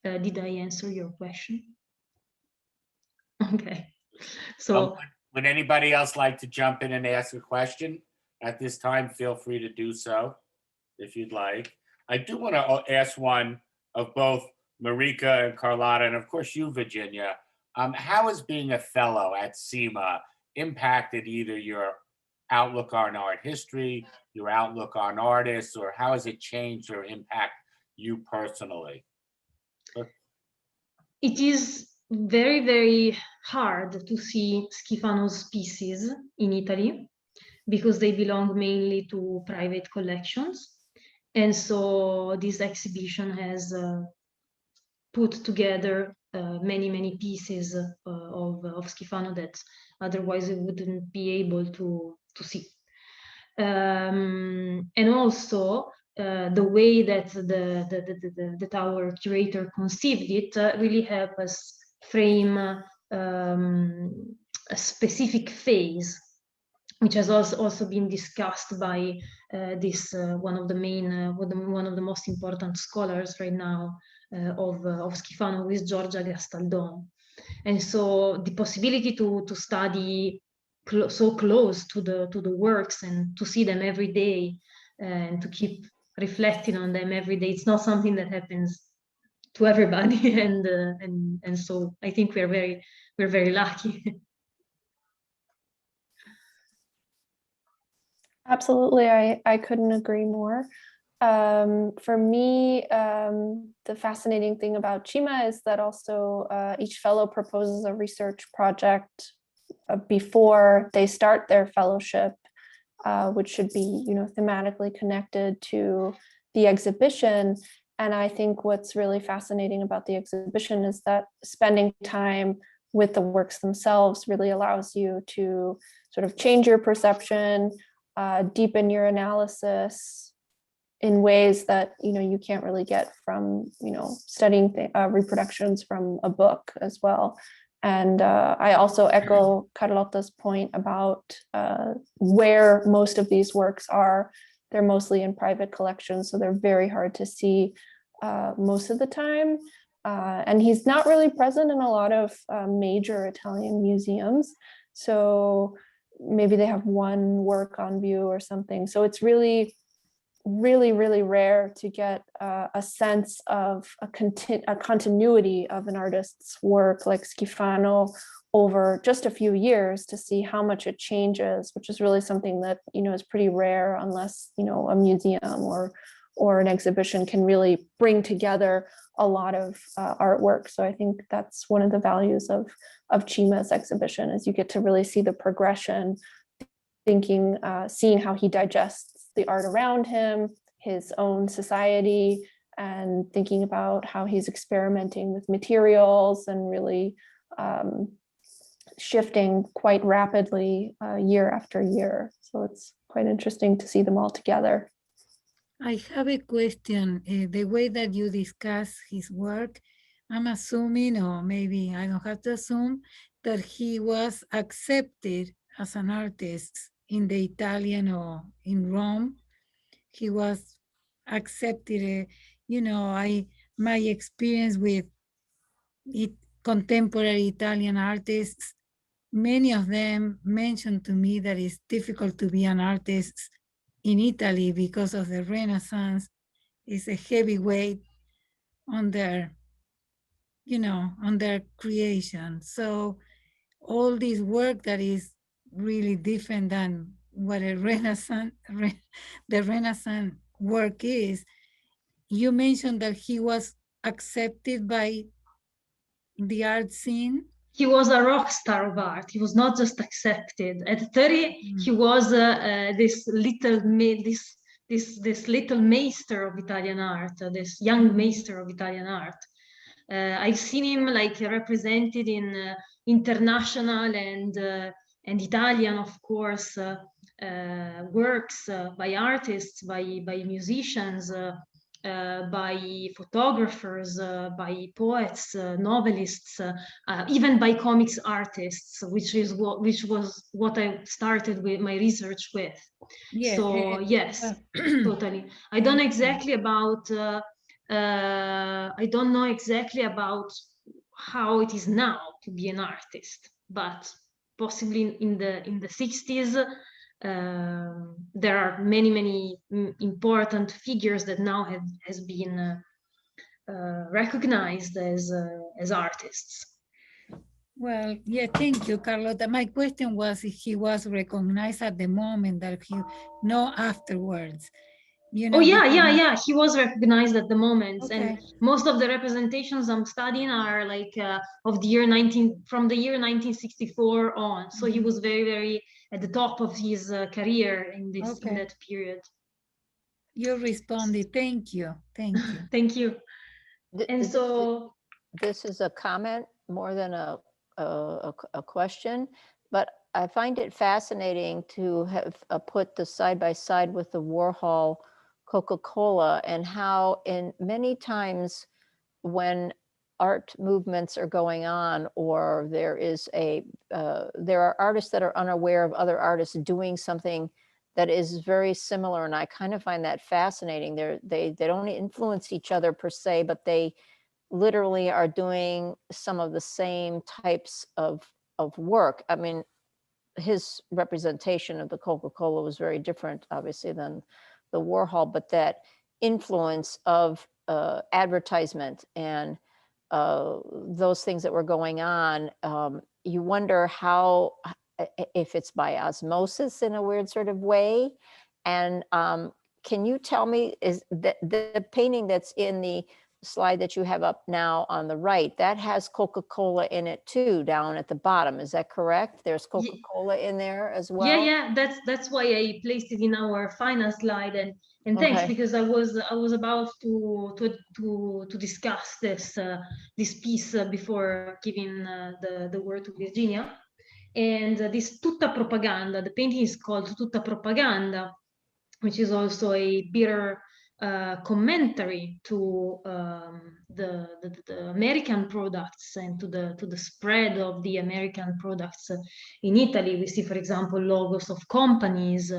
Did I answer your question? Okay, so would anybody else like to jump in and ask a question at this time? Feel free to do so if you'd like. I do want to ask one of both Marica and Carlotta, and of course you, Virginia. How has being a fellow at CIMA impacted either your outlook on art history, your outlook on artists, or how has it changed or impact you personally? It is very hard to see Skifano's pieces in Italy because they belong mainly to private collections. And so this exhibition has put together many pieces of Skifano that otherwise we wouldn't be able to see. And also the way that that our curator conceived it really helped us frame a specific phase, which has also been discussed by one of the most important scholars right now of Skifano, who is Giorgia Gastaldon. And so the possibility to study so close to the works and to see them every day and to keep reflecting on them every day, it's not something that happens to everybody. And so I think we're very lucky. Absolutely, I couldn't agree more. For me, the fascinating thing about CIMA is that also each fellow proposes a research project before they start their fellowship, which should be, thematically connected to the exhibition. And I think what's really fascinating about the exhibition is that spending time with the works themselves really allows you to sort of change your perception, deepen your analysis in ways that you can't really get from studying reproductions from a book as well. And I also echo Carlotta's point about where most of these works are. They're mostly in private collections, so they're very hard to see most of the time. And he's not really present in a lot of major Italian museums. So maybe they have one work on view or something. So it's really rare to get a sense of a continuity of an artist's work like Skifano over just a few years, to see how much it changes, which is really something that is pretty rare, unless a museum or an exhibition can really bring together a lot of artwork. So I think that's one of the values of CIMA's exhibition, is you get to really see the progression, seeing how he digests the art around him, his own society, and thinking about how he's experimenting with materials and really shifting quite rapidly year after year. So it's quite interesting to see them all together. I have a question. The way that you discuss his work, I'm assuming, or maybe I don't have to assume, that he was accepted as an artist in the Italian or in Rome. He was accepted. My experience with contemporary Italian artists, many of them mentioned to me that it's difficult to be an artist in Italy because of the Renaissance. It's a heavy weight on their creation. So all this work that is really different than what the Renaissance work is. You mentioned that he was accepted by the art scene. He was a rock star of art. He was not just accepted. At 30, he was this little maester of Italian art, this young maester of Italian art. I've seen him represented in international and Italian, of course, works by artists, by musicians, by photographers, by poets, novelists, even by comics artists, which was what I started with my research with. Yeah, so yes, totally. I don't know exactly about how it is now to be an artist, but possibly in the 60s. There are many important figures that now has been recognized as artists. Well, yeah, thank you, Carlotta. My question was if he was recognized at the moment, that afterwards. Oh yeah, he was recognized at the moment. Okay. And most of the representations I'm studying are of the year 1964 on. So he was very at the top of his career in that period. You responded. Thank you. Thank you. And so this is a comment more than a question, but I find it fascinating to have put the side by side with the Warhol Coca-Cola, and how in many times when art movements are going on, or there are artists that are unaware of other artists doing something that is very similar, and I kind of find that fascinating. They don't influence each other per se, but they literally are doing some of the same types of work. I mean, his representation of the Coca-Cola was very different, obviously, than the Warhol, but that influence of advertisement and those things that were going on, you wonder how, if it's by osmosis in a weird sort of way. And can you tell me, is the painting that's in the slide that you have up now on the right, that has Coca-Cola in it too, down at the bottom. Is that correct? There's Coca-Cola in there as well? Yeah, that's why I placed it in our final slide, and thanks, Okay. because I was about to discuss this piece before giving the word to Virginia. And this Tutta Propaganda, the painting is called Tutta Propaganda, which is also a bitter commentary to the American products and to the spread of the American products in Italy. We see, for example, logos of companies,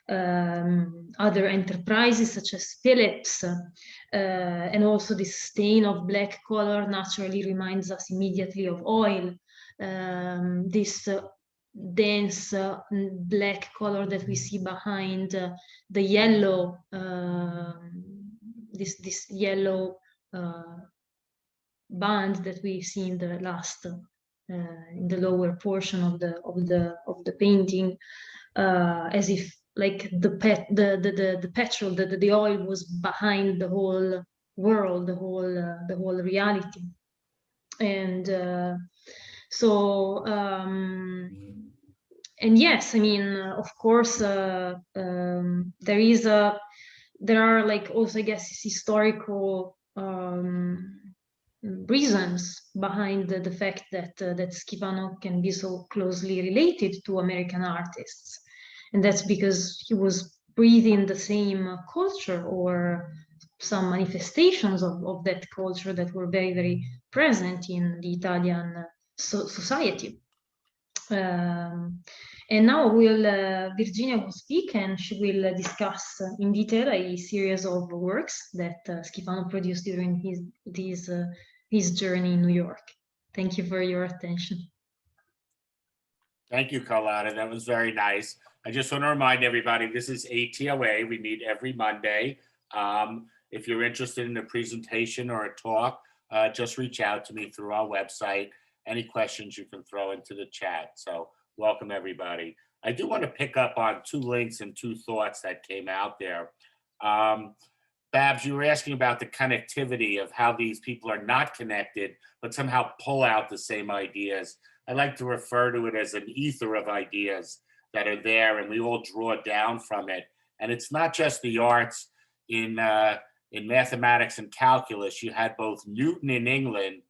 other enterprises such as Philips, and also this stain of black color naturally reminds us immediately of oil. This dense black color that we see behind the yellow, this yellow band that we see in the last, in the lower portion of the painting, as if like the petrol, the oil was behind the whole world, the whole reality, and so. And yes, I mean, of course, there are like also, I guess, historical reasons behind the fact that Schifano can be so closely related to American artists, and that's because he was breathing the same culture or some manifestations of that culture that were very, very present in the Italian society. And now Virginia will speak, and she will discuss in detail a series of works that Schifano produced during his journey in New York. Thank you for your attention. Thank you, Carlotta. That was very nice. I just want to remind everybody, this is ATOA. We meet every Monday. If you're interested in a presentation or a talk, just reach out to me through our website. Any questions you can throw into the chat. So welcome, everybody. I do want to pick up on two links and two thoughts that came out there. Babs, you were asking about the connectivity of how these people are not connected, but somehow pull out the same ideas. I like to refer to it as an ether of ideas that are there, and we all draw down from it. And it's not just the arts. In mathematics and calculus, you had both Newton in England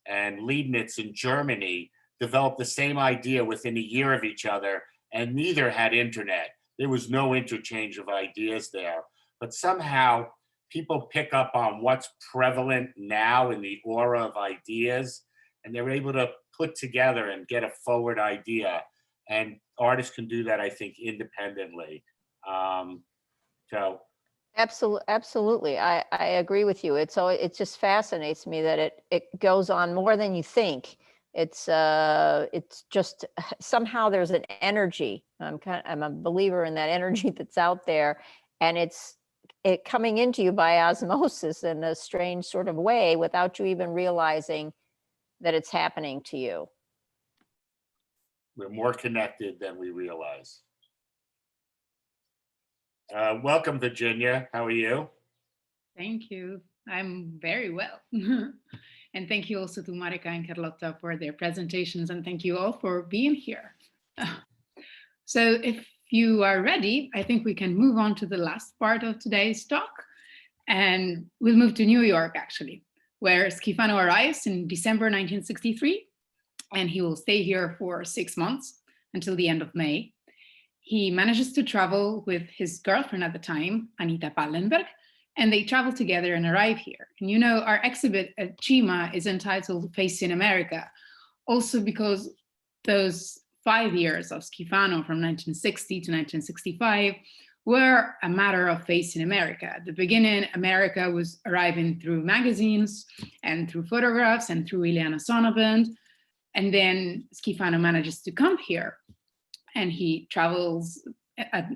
and Leibniz in Germany developed the same idea within a year of each other, and neither had internet. There was no interchange of ideas there. But somehow people pick up on what's prevalent now in the aura of ideas, and they're able to put together and get a forward idea. And artists can do that, I think, independently. So. Absolutely. I agree with you. It just fascinates me that it goes on more than you think. It's just somehow there's an energy. I'm a believer in that energy that's out there, and it coming into you by osmosis in a strange sort of way without you even realizing that it's happening to you. We're more connected than we realize. Welcome, Virginia. How are you? Thank you. I'm very well. And thank you also to Marica and Carlotta for their presentations, and thank you all for being here. So if you are ready, I think we can move on to the last part of today's talk, and we'll move to New York, actually, where Schifano arrives in December 1963, and he will stay here for 6 months until the end of May. He manages to travel with his girlfriend at the time, Anita Pallenberg, and they travel together and arrive here. And you know, our exhibit at CIMA is entitled Face in America, also because those 5 years of Schifano from 1960 to 1965 were a matter of face in America. At the beginning, America was arriving through magazines and through photographs and through Ileana Sonnabend. And then Schifano manages to come here, and he travels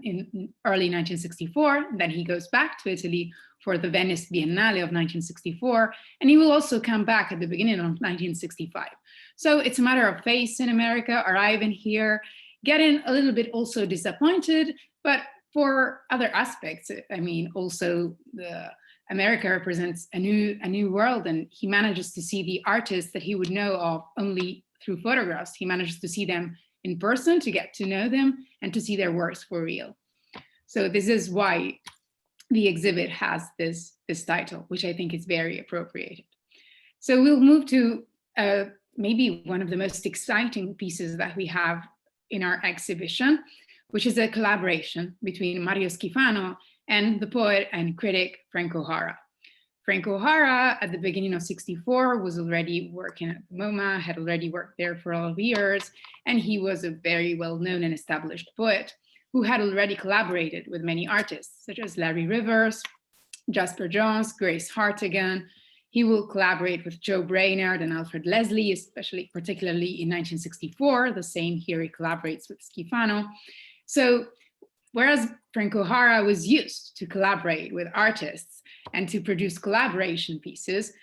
in early 1964. Then he goes back to Italy for the Venice Biennale of 1964, and he will also come back at the beginning of 1965. So it's a matter of face in America, arriving here, getting a little bit also disappointed, but for other aspects, I mean, also America represents a new world, and he manages to see the artists that he would know of only through photographs. He manages to see them in person, to get to know them, and to see their works for real. So this is why the exhibit has this title, which I think is very appropriate. So we'll move to maybe one of the most exciting pieces that we have in our exhibition, which is a collaboration between Mario Schifano and the poet and critic Frank O'Hara. Frank O'Hara, at the beginning of '64, was already working at MoMA, had already worked there for a lot of years, and he was a very well-known and established poet who had already collaborated with many artists, such as Larry Rivers, Jasper Johns, Grace Hartigan. He will collaborate with Joe Brainerd and Alfred Leslie, particularly in 1964. The same year he collaborates with Skifano. So whereas Frank O'Hara was used to collaborate with artists and to produce collaboration pieces,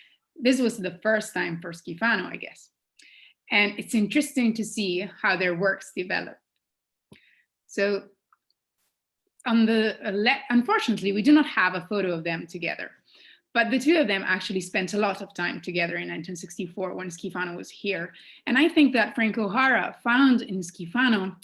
this was the first time for Skifano, I guess. And it's interesting to see how their works develop. So on the left, unfortunately, we do not have a photo of them together, but the two of them actually spent a lot of time together in 1964 when Skifano was here. And I think that Frank O'Hara found in Skifano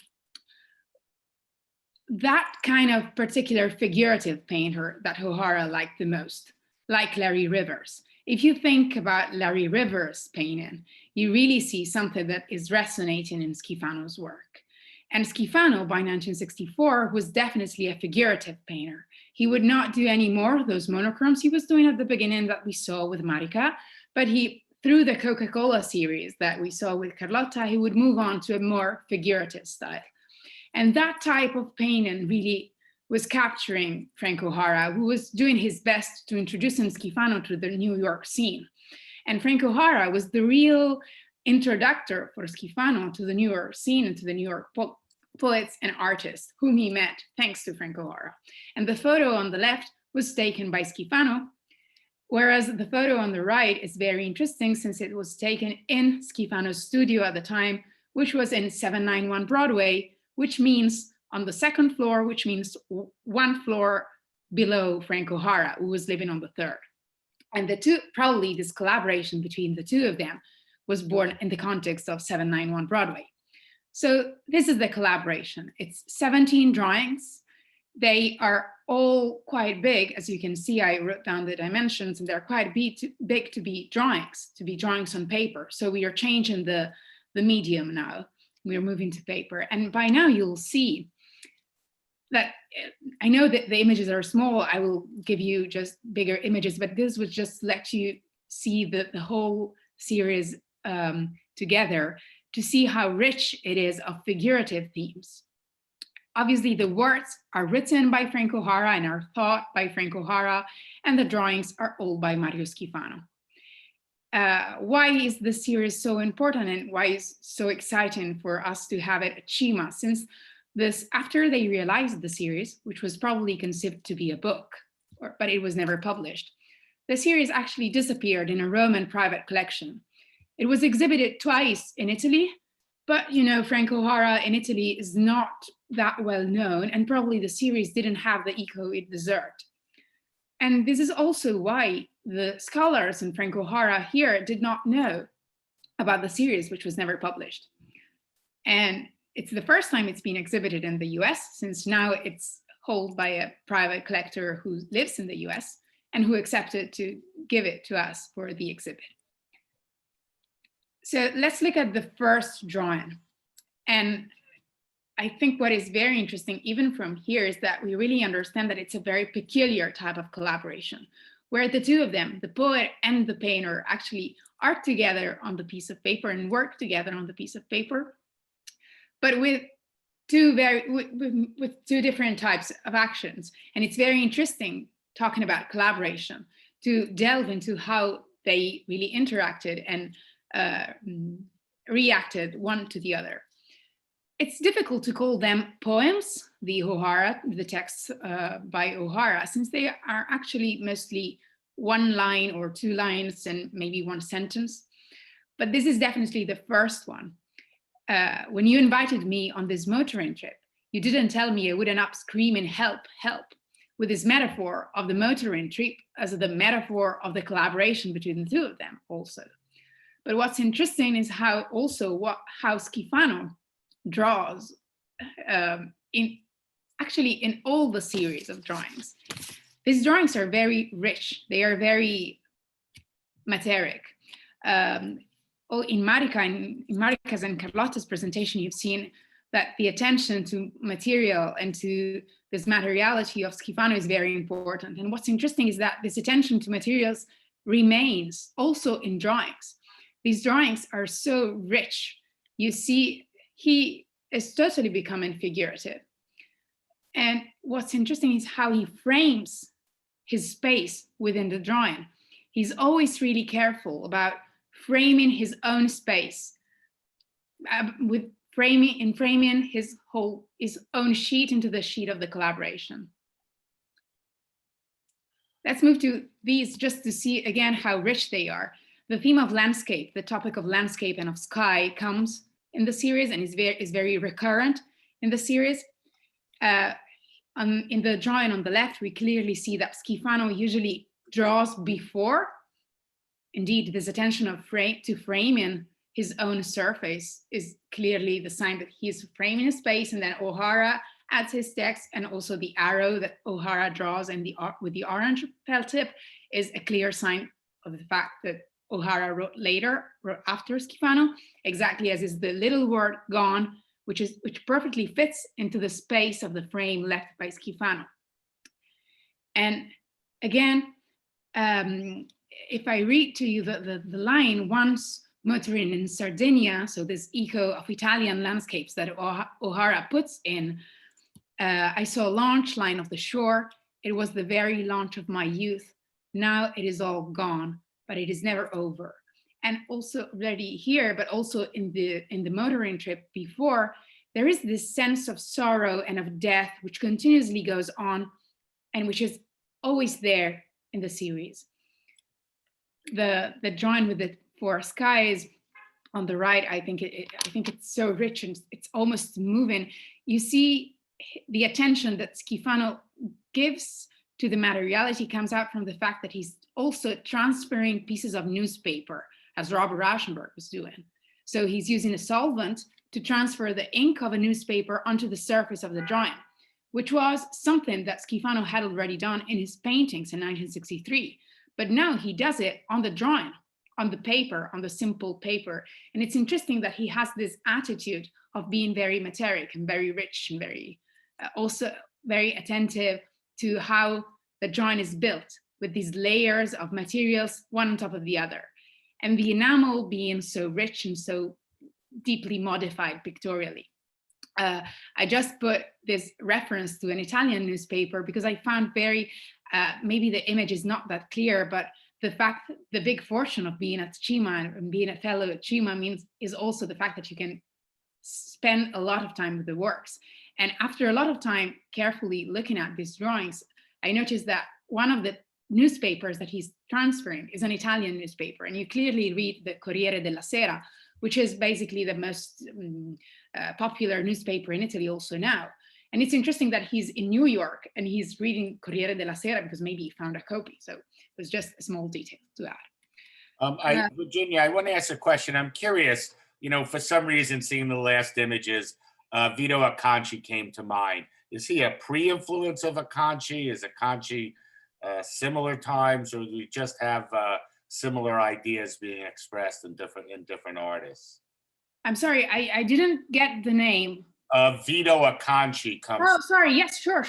that kind of particular figurative painter that O'Hara liked the most, like Larry Rivers. If you think about Larry Rivers' painting, you really see something that is resonating in Skifano's work. And Skifano, by 1964, was definitely a figurative painter. He would not do any more of those monochromes he was doing at the beginning that we saw with Marica, but through the Coca-Cola series that we saw with Carlotta, he would move on to a more figurative style. And that type of painting really was capturing Frank O'Hara, who was doing his best to introduce Skifano to the New York scene. And Frank O'Hara was the real introductor for Skifano to the New York scene and to the New York poets and artists whom he met thanks to Frank O'Hara. And the photo on the left was taken by Skifano, whereas the photo on the right is very interesting since it was taken in Skifano's studio at the time, which was in 791 Broadway, which means on the second floor, which means one floor below Frank O'Hara, who was living on the third. And probably this collaboration between the two of them was born in the context of 791 Broadway. So this is the collaboration. It's 17 drawings. They are all quite big. As you can see, I wrote down the dimensions, and they're quite big to be drawings on paper. So we are changing the medium now. We're moving to paper. And by now you'll see that, I know that the images are small. I will give you just bigger images, but this would just let you see the whole series together to see how rich it is of figurative themes. Obviously, the words are written by Frank O'Hara and are thought by Frank O'Hara, and the drawings are all by Mario Schifano. Why is this series so important, and why is so exciting for us to have it at CIMA? Since after they realized the series, which was probably conceived to be a book, but it was never published, the series actually disappeared in a Roman private collection. It was exhibited twice in Italy, but Frank O'Hara in Italy is not that well known, and probably the series didn't have the echo it deserved. And this is also why the scholars in Frank O'Hara here did not know about the series, which was never published. And it's the first time it's been exhibited in the US, since now it's held by a private collector who lives in the US and who accepted to give it to us for the exhibit. So let's look at the first drawing. And I think what is very interesting, even from here, is that we really understand that it's a very peculiar type of collaboration, where the two of them, the poet and the painter, actually are together on the piece of paper and work together on the piece of paper, but with two different types of actions. And it's very interesting, talking about collaboration, to delve into how they really interacted and reacted one to the other. It's difficult to call them poems, the texts by O'Hara, since they are actually mostly one line or two lines and maybe one sentence. But this is definitely the first one. When you invited me on this motoring trip, you didn't tell me I wouldn't up screaming, "Help, help," with this metaphor of the motoring trip as the metaphor of the collaboration between the two of them also. But what's interesting is how Skifano draws in all the series of drawings. These drawings are very rich. They are very materic. In Marica's and Carlotta's presentation, you've seen that the attention to material and to this materiality of Skifano is very important. And what's interesting is that this attention to materials remains also in drawings. These drawings are so rich. You see, he is totally becoming figurative. And what's interesting is how he frames his space within the drawing. He's always really careful about framing his own space, framing his own sheet into the sheet of the collaboration. Let's move to these just to see again how rich they are. The theme of landscape, the topic of landscape and of sky comes in the series and is very recurrent in the series. In the drawing on the left, we clearly see that Skifano usually draws before. Indeed, this attention to framing his own surface is clearly the sign that he's framing a space, and then O'Hara adds his text, and also the arrow that O'Hara draws and with the orange felt tip is a clear sign of the fact that O'Hara wrote after Skifano, exactly as is the little word gone, which perfectly fits into the space of the frame left by Skifano. And again, if I read to you the line, once motoring in Sardinia, so this echo of Italian landscapes that O'Hara puts in, I saw a launch line of the shore. It was the very launch of my youth. Now it is all gone, but it is never over. And also already here, but also in the motoring trip before, there is this sense of sorrow and of death, which continuously goes on and which is always there in the series. The drawing with the four skies on the right, I think it's so rich and it's almost moving. You see the attention that Skifano gives to the materiality comes out from the fact that he's also transferring pieces of newspaper, as Robert Rauschenberg was doing. So he's using a solvent to transfer the ink of a newspaper onto the surface of the drawing, which was something that Skifano had already done in his paintings in 1963. But now he does it on the drawing, on the paper, on the simple paper. And it's interesting that he has this attitude of being very materic and very rich and very, also very attentive to how the drawing is built with these layers of materials, one on top of the other. And the enamel being so rich and so deeply modified pictorially. I just put this reference to an Italian newspaper because I found maybe the image is not that clear, but the big fortune of being at CIMA and being a fellow at CIMA is also the fact that you can spend a lot of time with the works. And after a lot of time carefully looking at these drawings, I noticed that one of the newspapers that he's transferring is an Italian newspaper. And you clearly read the Corriere della Sera, which is basically the most popular newspaper in Italy also now. And it's interesting that he's in New York and he's reading Corriere della Sera because maybe he found a copy. So it was just a small detail to add. Virginia, I want to ask a question. I'm curious, for some reason, seeing the last images, Vito Acconci came to mind. Is he a pre-influence of Acconci? Is Acconci similar times, or do we just have similar ideas being expressed in different artists? I'm sorry, I didn't get the name. Vito Acconci comes. Oh, sorry. Yes, sure.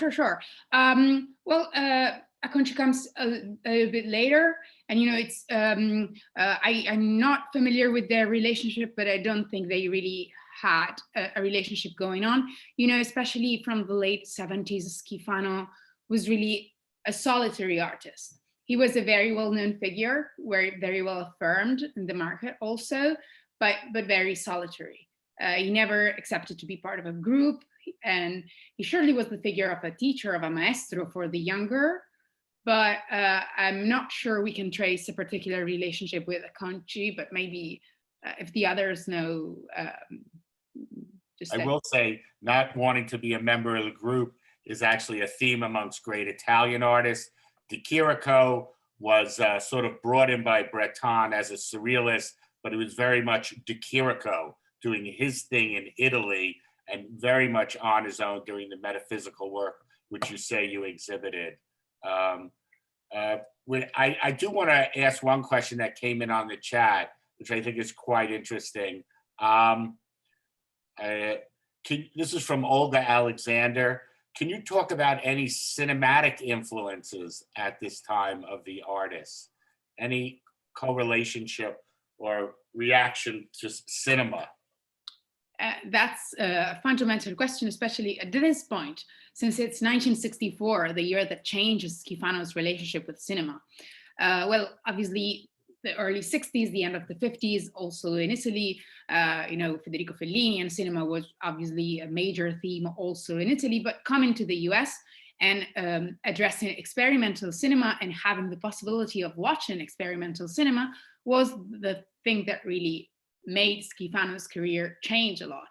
Acconci comes a bit later, and it's. I'm not familiar with their relationship, but I don't think they really had a relationship going on. Especially from the late 70s, Skifano was really a solitary artist. He was a very well-known figure, very well affirmed in the market also, but very solitary. He never accepted to be part of a group, and he surely was the figure of a teacher, of a maestro for the younger, but I'm not sure we can trace a particular relationship with Acconci, but maybe if the others know. I will say, not wanting to be a member of the group, is actually a theme amongst great Italian artists. De Chirico was sort of brought in by Breton as a surrealist, but it was very much De Chirico doing his thing in Italy and very much on his own doing the metaphysical work, which you say you exhibited. I do want to ask one question that came in on the chat, which I think is quite interesting. This is from Olga Alexander. Can you talk about any cinematic influences at this time of the artists? Any co-relationship or reaction to cinema? That's a fundamental question, especially at this point, since it's 1964, the year that changes Schifano's relationship with cinema. Well, obviously, the early 60s, the end of the 50s, also in Italy, Federico Fellini and cinema was obviously a major theme also in Italy, but coming to the US and addressing experimental cinema and having the possibility of watching experimental cinema was the thing that really made Schifano's career change a lot.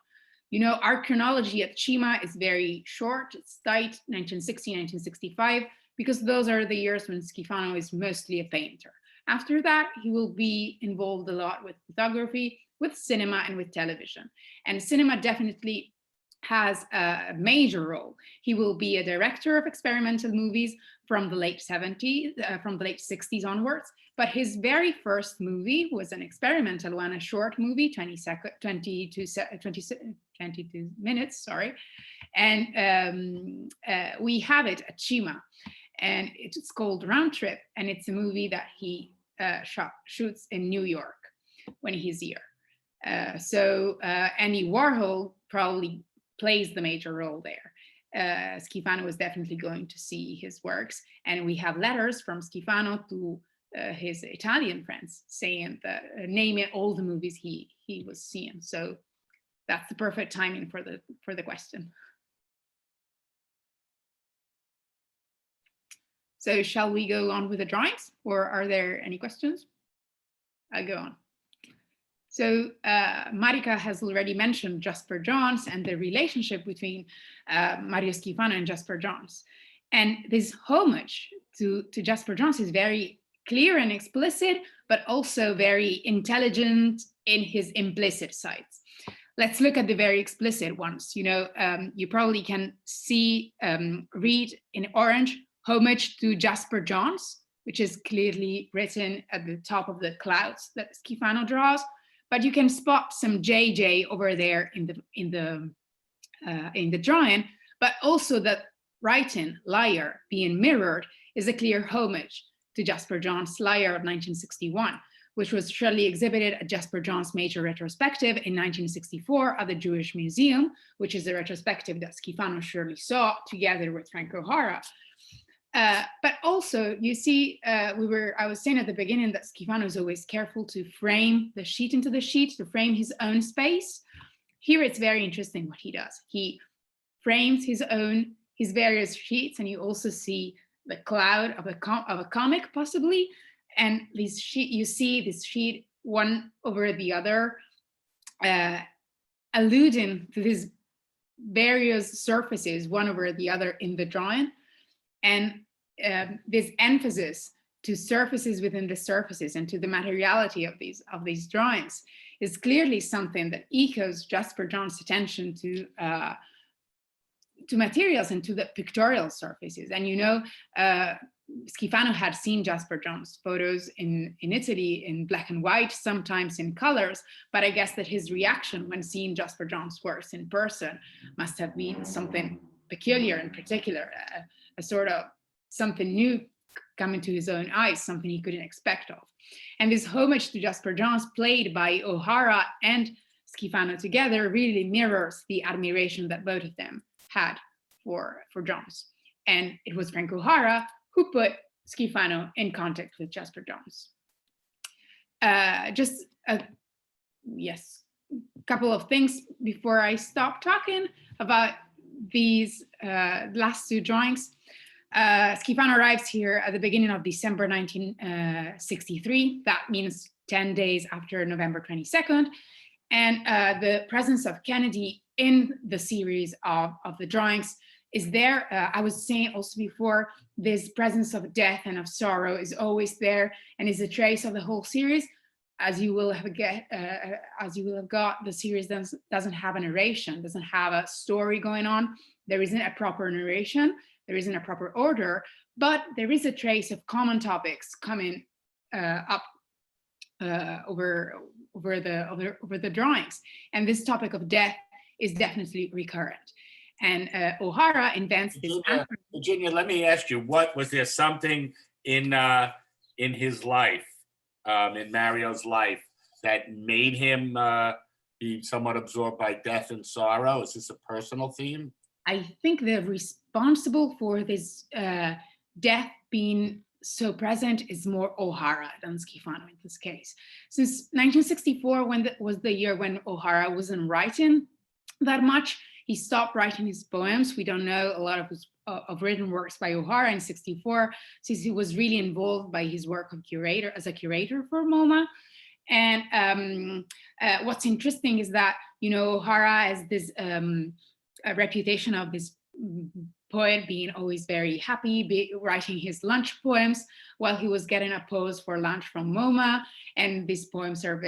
Our chronology at CIMA is very short. It's tight, 1960, 1965, because those are the years when Schifano is mostly a painter. After that, he will be involved a lot with photography, with cinema, and with television. And cinema definitely has a major role. He will be a director of experimental movies from the late 60s onwards. But his very first movie was an experimental one, a short movie, 22 minutes, sorry. And we have it at CIMA. And it's called Round Trip, and it's a movie that he shoots in New York when he's here. So Andy Warhol probably plays the major role there. Schifano is definitely going to see his works, and we have letters from Schifano to his Italian friends saying that naming all the movies he was seeing. So that's the perfect timing for the question. So shall we go on with the drawings, or are there any questions? I'll go on. So Marica has already mentioned Jasper Johns and the relationship between Mario Schifano and Jasper Johns. And this homage to Jasper Johns is very clear and explicit, but also very intelligent in his implicit sides. Let's look at the very explicit ones. You probably can see, read in orange, homage to Jasper Johns, which is clearly written at the top of the clouds that Schifano draws. But you can spot some JJ over there in the drawing, but also that writing, Liar, being mirrored is a clear homage to Jasper Johns' Liar of 1961, which was shortly exhibited at Jasper Johns' major retrospective in 1964 at the Jewish Museum, which is a retrospective that Schifano surely saw together with Frank O'Hara. But also, you see, I was saying at the beginning that Schifano is always careful to frame the sheet into the sheet, to frame his own space. Here, it's very interesting what he does. He frames his various sheets, and you also see the cloud of a comic, possibly. And you see this sheet one over the other, alluding to these various surfaces, one over the other in the drawing. And this emphasis to surfaces within the surfaces and to the materiality of these drawings is clearly something that echoes Jasper Johns' attention to materials and to the pictorial surfaces. And Schifano had seen Jasper Johns' photos in Italy in black and white, sometimes in colors, but I guess that his reaction when seeing Jasper Johns' works in person must have been something peculiar and particular, a sort of something new coming to his own eyes, something he couldn't expect of. And this homage to Jasper Johns, played by O'Hara and Schifano together, really mirrors the admiration that both of them had for Johns. And it was Frank O'Hara who put Schifano in contact with Jasper Johns. Just a couple of things before I stop talking about these last two drawings. Schifano arrives here at the beginning of December 1963. That means 10 days after November 22nd. And the presence of Kennedy in the series of the drawings is there. I was saying also before, this presence of death and of sorrow is always there and is a trace of the whole series. As you will have got, the series doesn't have a narration, doesn't have a story going on. There isn't a proper narration, there isn't a proper order, but there is a trace of common topics coming up over the drawings. And this topic of death is definitely recurrent. And O'Hara invents this. Virginia, let me ask you, was there something in his life, in Mario's life, that made him be somewhat absorbed by death and sorrow? Is this a personal theme? I think the responsible for this death being so present is more O'Hara than Skifano in this case. Since 1964, was the year when O'Hara wasn't writing that much, he stopped writing his poems. We don't know a lot of his written works by O'Hara in '64, since he was really involved by his work of as a curator for MoMA. And what's interesting is that, O'Hara has this a reputation of this poet being always very happy, writing his lunch poems while he was getting a pose for lunch from MoMA. And these poems are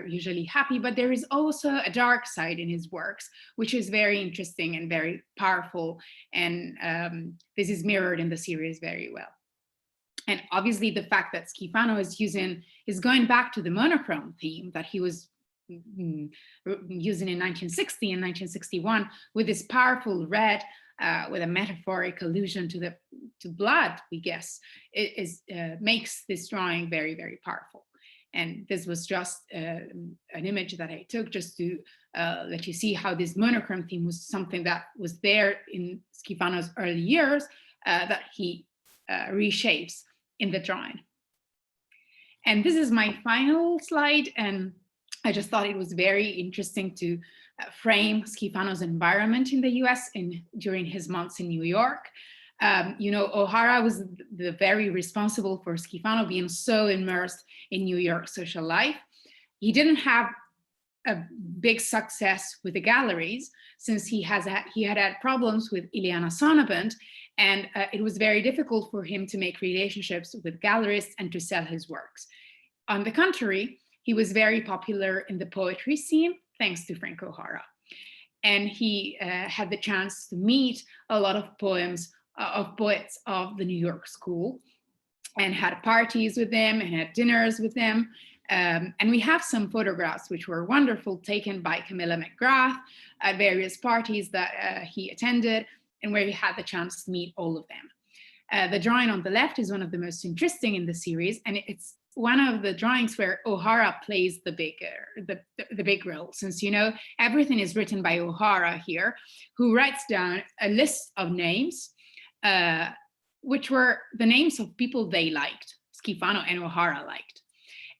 usually happy, but there is also a dark side in his works, which is very interesting and very powerful. And this is mirrored in the series very well. And obviously the fact that Skifano is going back to the monochrome theme that he was using in 1960 and 1961 with this powerful red, with a metaphoric allusion to blood, we guess, makes this drawing very, very powerful. And this was just an image that I took just to let you see how this monochrome theme was something that was there in Skifano's early years that he reshapes in the drawing. And this is my final slide, and I just thought it was very interesting to frame Skifano's environment in the US during his months in New York. O'Hara was the very responsible for Skifano being so immersed in New York social life. He didn't have a big success with the galleries, since he had had problems with Ileana Sonnabend, and it was very difficult for him to make relationships with gallerists and to sell his works. On the contrary, he was very popular in the poetry scene, thanks to Frank O'Hara. And he had the chance to meet a lot of poets of the New York school, and had parties with them and had dinners with them. And we have some photographs which were wonderful, taken by Camilla McGrath at various parties that he attended, and where he had the chance to meet all of them. The drawing on the left is one of the most interesting in the series, and it's one of the drawings where O'Hara plays the big role, since everything is written by O'Hara here, who writes down a list of names, which were the names of people they liked, Skifano and O'Hara liked.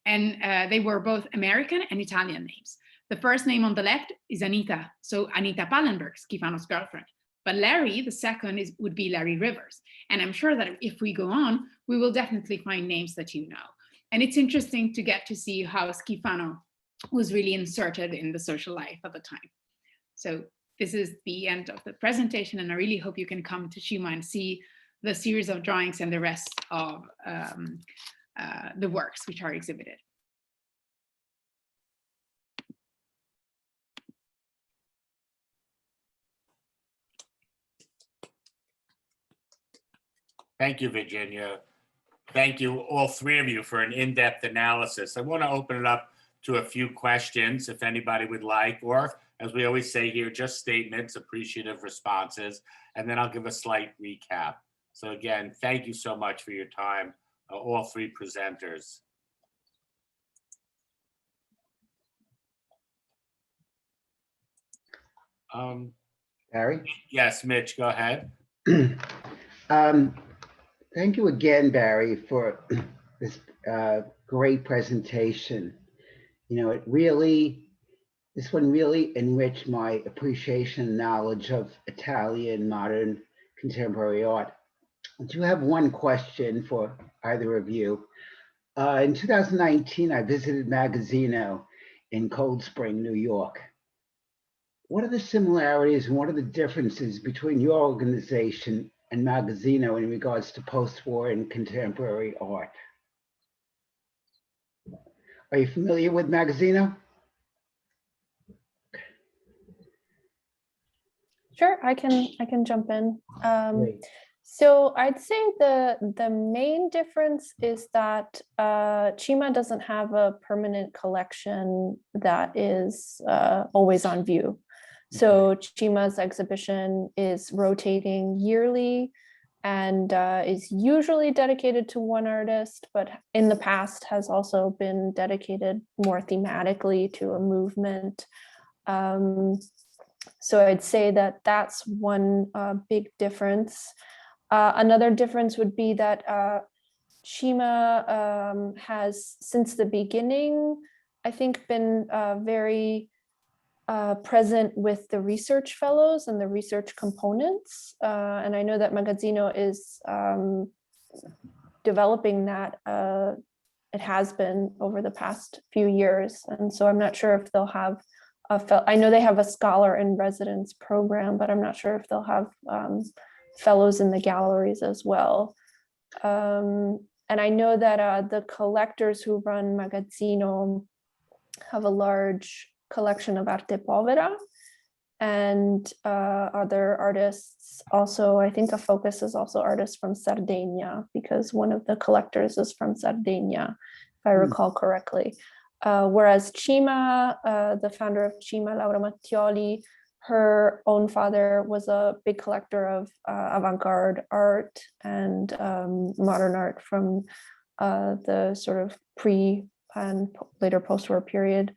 And they were both American and Italian names. The first name on the left is Anita, so Anita Pallenberg, Skifano's girlfriend. But Larry, the second, would be Larry Rivers. And I'm sure that if we go on, we will definitely find names that you know. And it's interesting to get to see how Skifano was really inserted in the social life at the time. So this is the end of the presentation, and I really hope you can come to CIMA and see the series of drawings and the rest of the works which are exhibited. Thank you, Virginia. Thank you, all three of you, for an in-depth analysis. I want to open it up to a few questions, if anybody would like, or as we always say here, just statements, appreciative responses, and then I'll give a slight recap. So again, thank you so much for your time, all three presenters. Barry? Yes, Mitch, go ahead. Thank you again, Barry, for this great presentation. This one really enriched my appreciation and knowledge of Italian modern contemporary art. I do have one question for either of you. In 2019, I visited Magazzino in Cold Spring, New York. what are the similarities and what are the differences between your organization and Magazzino in regards to post-war and contemporary art? Are you familiar with Magazzino? Sure, I can jump in. Great. So I'd say the main difference is that CIMA doesn't have a permanent collection that is always on view. So CIMA's exhibition is rotating yearly and is usually dedicated to one artist, but in the past has also been dedicated more thematically to a movement. So I'd say that that's one big difference. Another difference would be that CIMA has, since the beginning, I think, been very present with the research fellows and the research components. And I know that Magazzino is developing that. It has been over the past few years. And so I'm not sure if they'll have I know they have a scholar in residence program, but I'm not sure if they'll have fellows in the galleries as well. And I know that the collectors who run Magazzino have a large collection of arte povera, and other artists also. I think a focus is also artists from Sardinia, because one of the collectors is from Sardinia, if I recall correctly. Whereas CIMA, the founder of CIMA, Laura Mattioli, her own father was a big collector of avant-garde art and modern art from the sort of pre and later post-war period.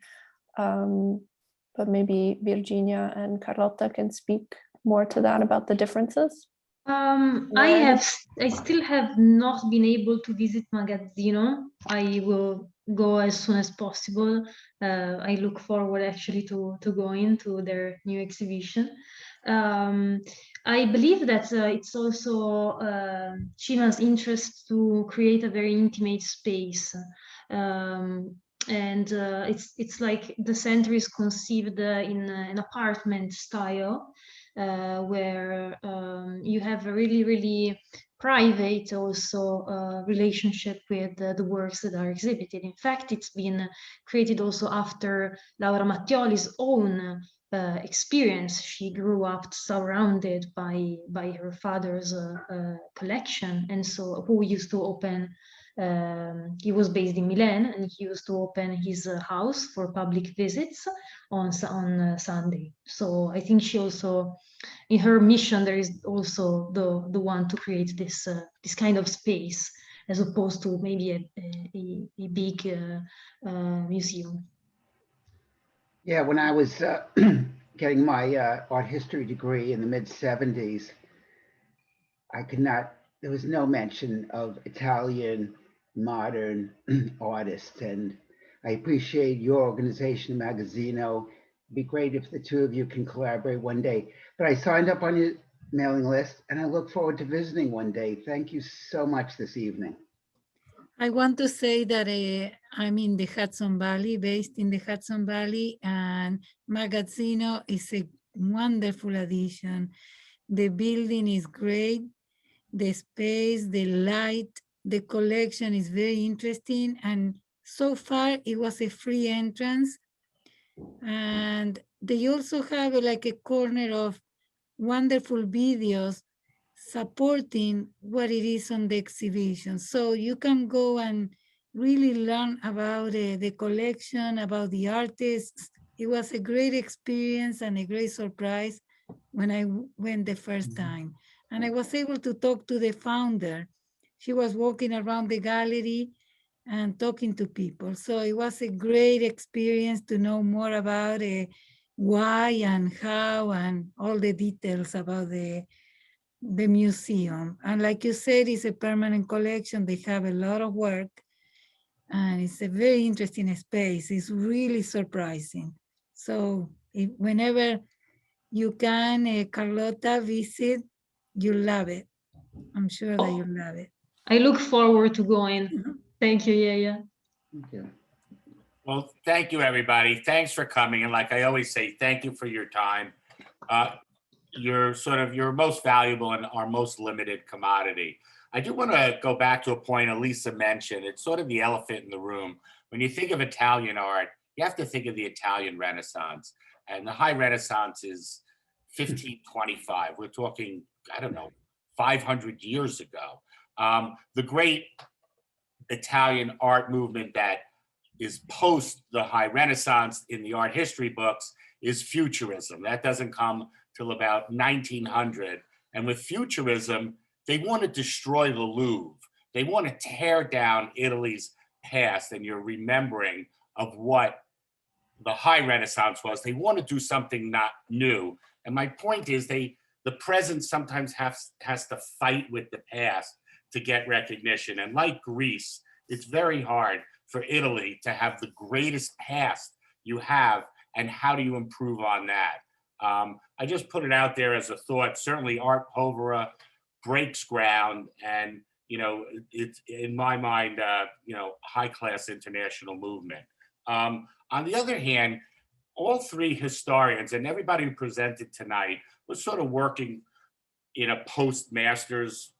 But maybe Virginia and Carlotta can speak more to that about the differences. I still have not been able to visit Magazzino. I will go as soon as possible. I look forward actually to going to their new exhibition. I believe that it's also CIMA's interest to create a very intimate space. And it's like the center is conceived in an apartment style, where you have a really private also relationship with the works that are exhibited. In fact, it's been created also after Laura Mattioli's own experience. She grew up surrounded by her father's collection, and so who used to open. He was based in Milan, and he used to open his house for public visits on Sunday. So I think she also, in her mission, there is also the one to create this kind of space, as opposed to maybe a big museum. Yeah, when I was getting my art history degree in the mid-70s, there was no mention of Italian modern artists, and I appreciate your organization, Magazzino. It'd be great if the two of you can collaborate one day. But I signed up on your mailing list, and I look forward to visiting one day. Thank you so much this evening. I want to say that I'm in the Hudson Valley, based in the Hudson Valley, and Magazzino is a wonderful addition. The building is great. The space, the light, the collection is very interesting. And so far it was a free entrance. And they also have like a corner of wonderful videos supporting what it is on the exhibition. So you can go and really learn about the collection, about the artists. It was a great experience and a great surprise when I went the first time. And I was able to talk to the founder. She was walking around the gallery and talking to people. So it was a great experience to know more about why and how and all the details about the museum. And like you said, it's a permanent collection. They have a lot of work and it's a very interesting space. It's really surprising. So whenever you can, Carlotta, visit, you'll love it. I'm sure that you'll love it. I look forward to going. Thank you, Yaya. Thank you. Well, thank you, everybody. Thanks for coming. And like I always say, thank you for your time. You're your most valuable and our most limited commodity. I do want to go back to a point Elisa mentioned. It's sort of the elephant in the room. When you think of Italian art, you have to think of the Italian Renaissance. And the High Renaissance is 1525. We're talking, I don't know, 500 years ago. The great Italian art movement that is post the High Renaissance in the art history books is Futurism. That doesn't come till about 1900. And with Futurism, they want to destroy the Louvre. They want to tear down Italy's past and your remembering of what the High Renaissance was. They want to do something not new. And my point is the present sometimes has to fight with the past to get recognition. And like Greece, it's very hard for Italy to have the greatest past you have, and how do you improve on that? I just put it out there as a thought. Certainly art povera breaks ground, and it's, in my mind, high-class international movement. On the other hand, all three historians and everybody who presented tonight was sort of working in a postmaster's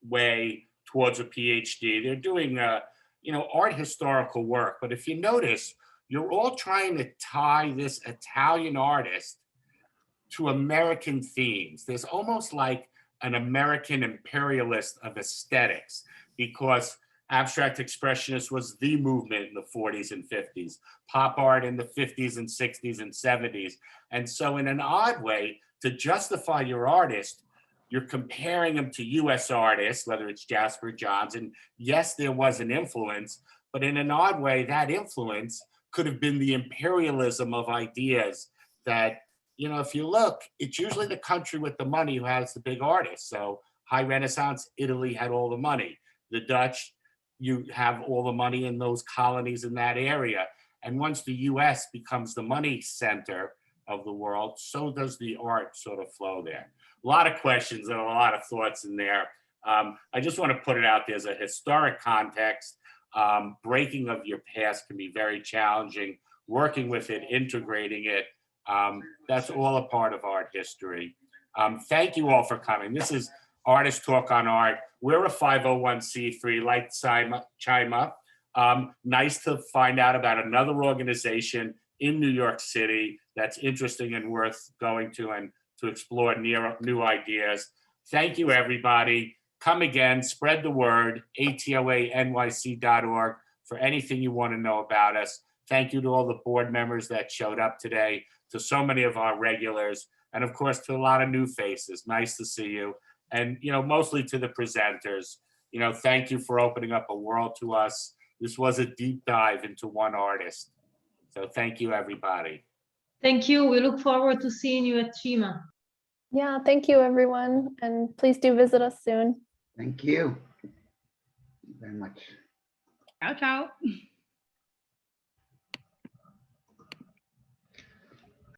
way towards a PhD. They're doing art historical work. But if you notice, you're all trying to tie this Italian artist to American themes. There's almost like an American imperialist of aesthetics, because Abstract Expressionist was the movement in the 40s and 50s, pop art in the 50s and 60s and 70s. And so in an odd way, to justify your artist, you're comparing them to US artists, whether it's Jasper Johns. And yes, there was an influence, but in an odd way, that influence could have been the imperialism of ideas that, if you look, it's usually the country with the money who has the big artists. So High Renaissance, Italy had all the money. The Dutch, you have all the money in those colonies in that area. And once the US becomes the money center of the world, so does the art sort of flow there. A lot of questions and a lot of thoughts in there. I just want to put it out there as a historic context. Breaking of your past can be very challenging. Working with it, integrating it, that's all a part of art history. Thank you all for coming. This is Artist Talk on Art. We're a 501c3 like CIMA. Nice to find out about another organization in New York City that's interesting and worth going to and to explore new ideas. Thank you, everybody. Come again, spread the word, ATOA-NYC.org for anything you want to know about us. Thank you to all the board members that showed up today, to so many of our regulars, and of course, to a lot of new faces. Nice to see you. And, mostly to the presenters. Thank you for opening up a world to us. This was a deep dive into one artist. So thank you, everybody. Thank you. We look forward to seeing you at CIMA. Yeah, thank you, everyone. And please do visit us soon. Thank you very much. Ciao, ciao.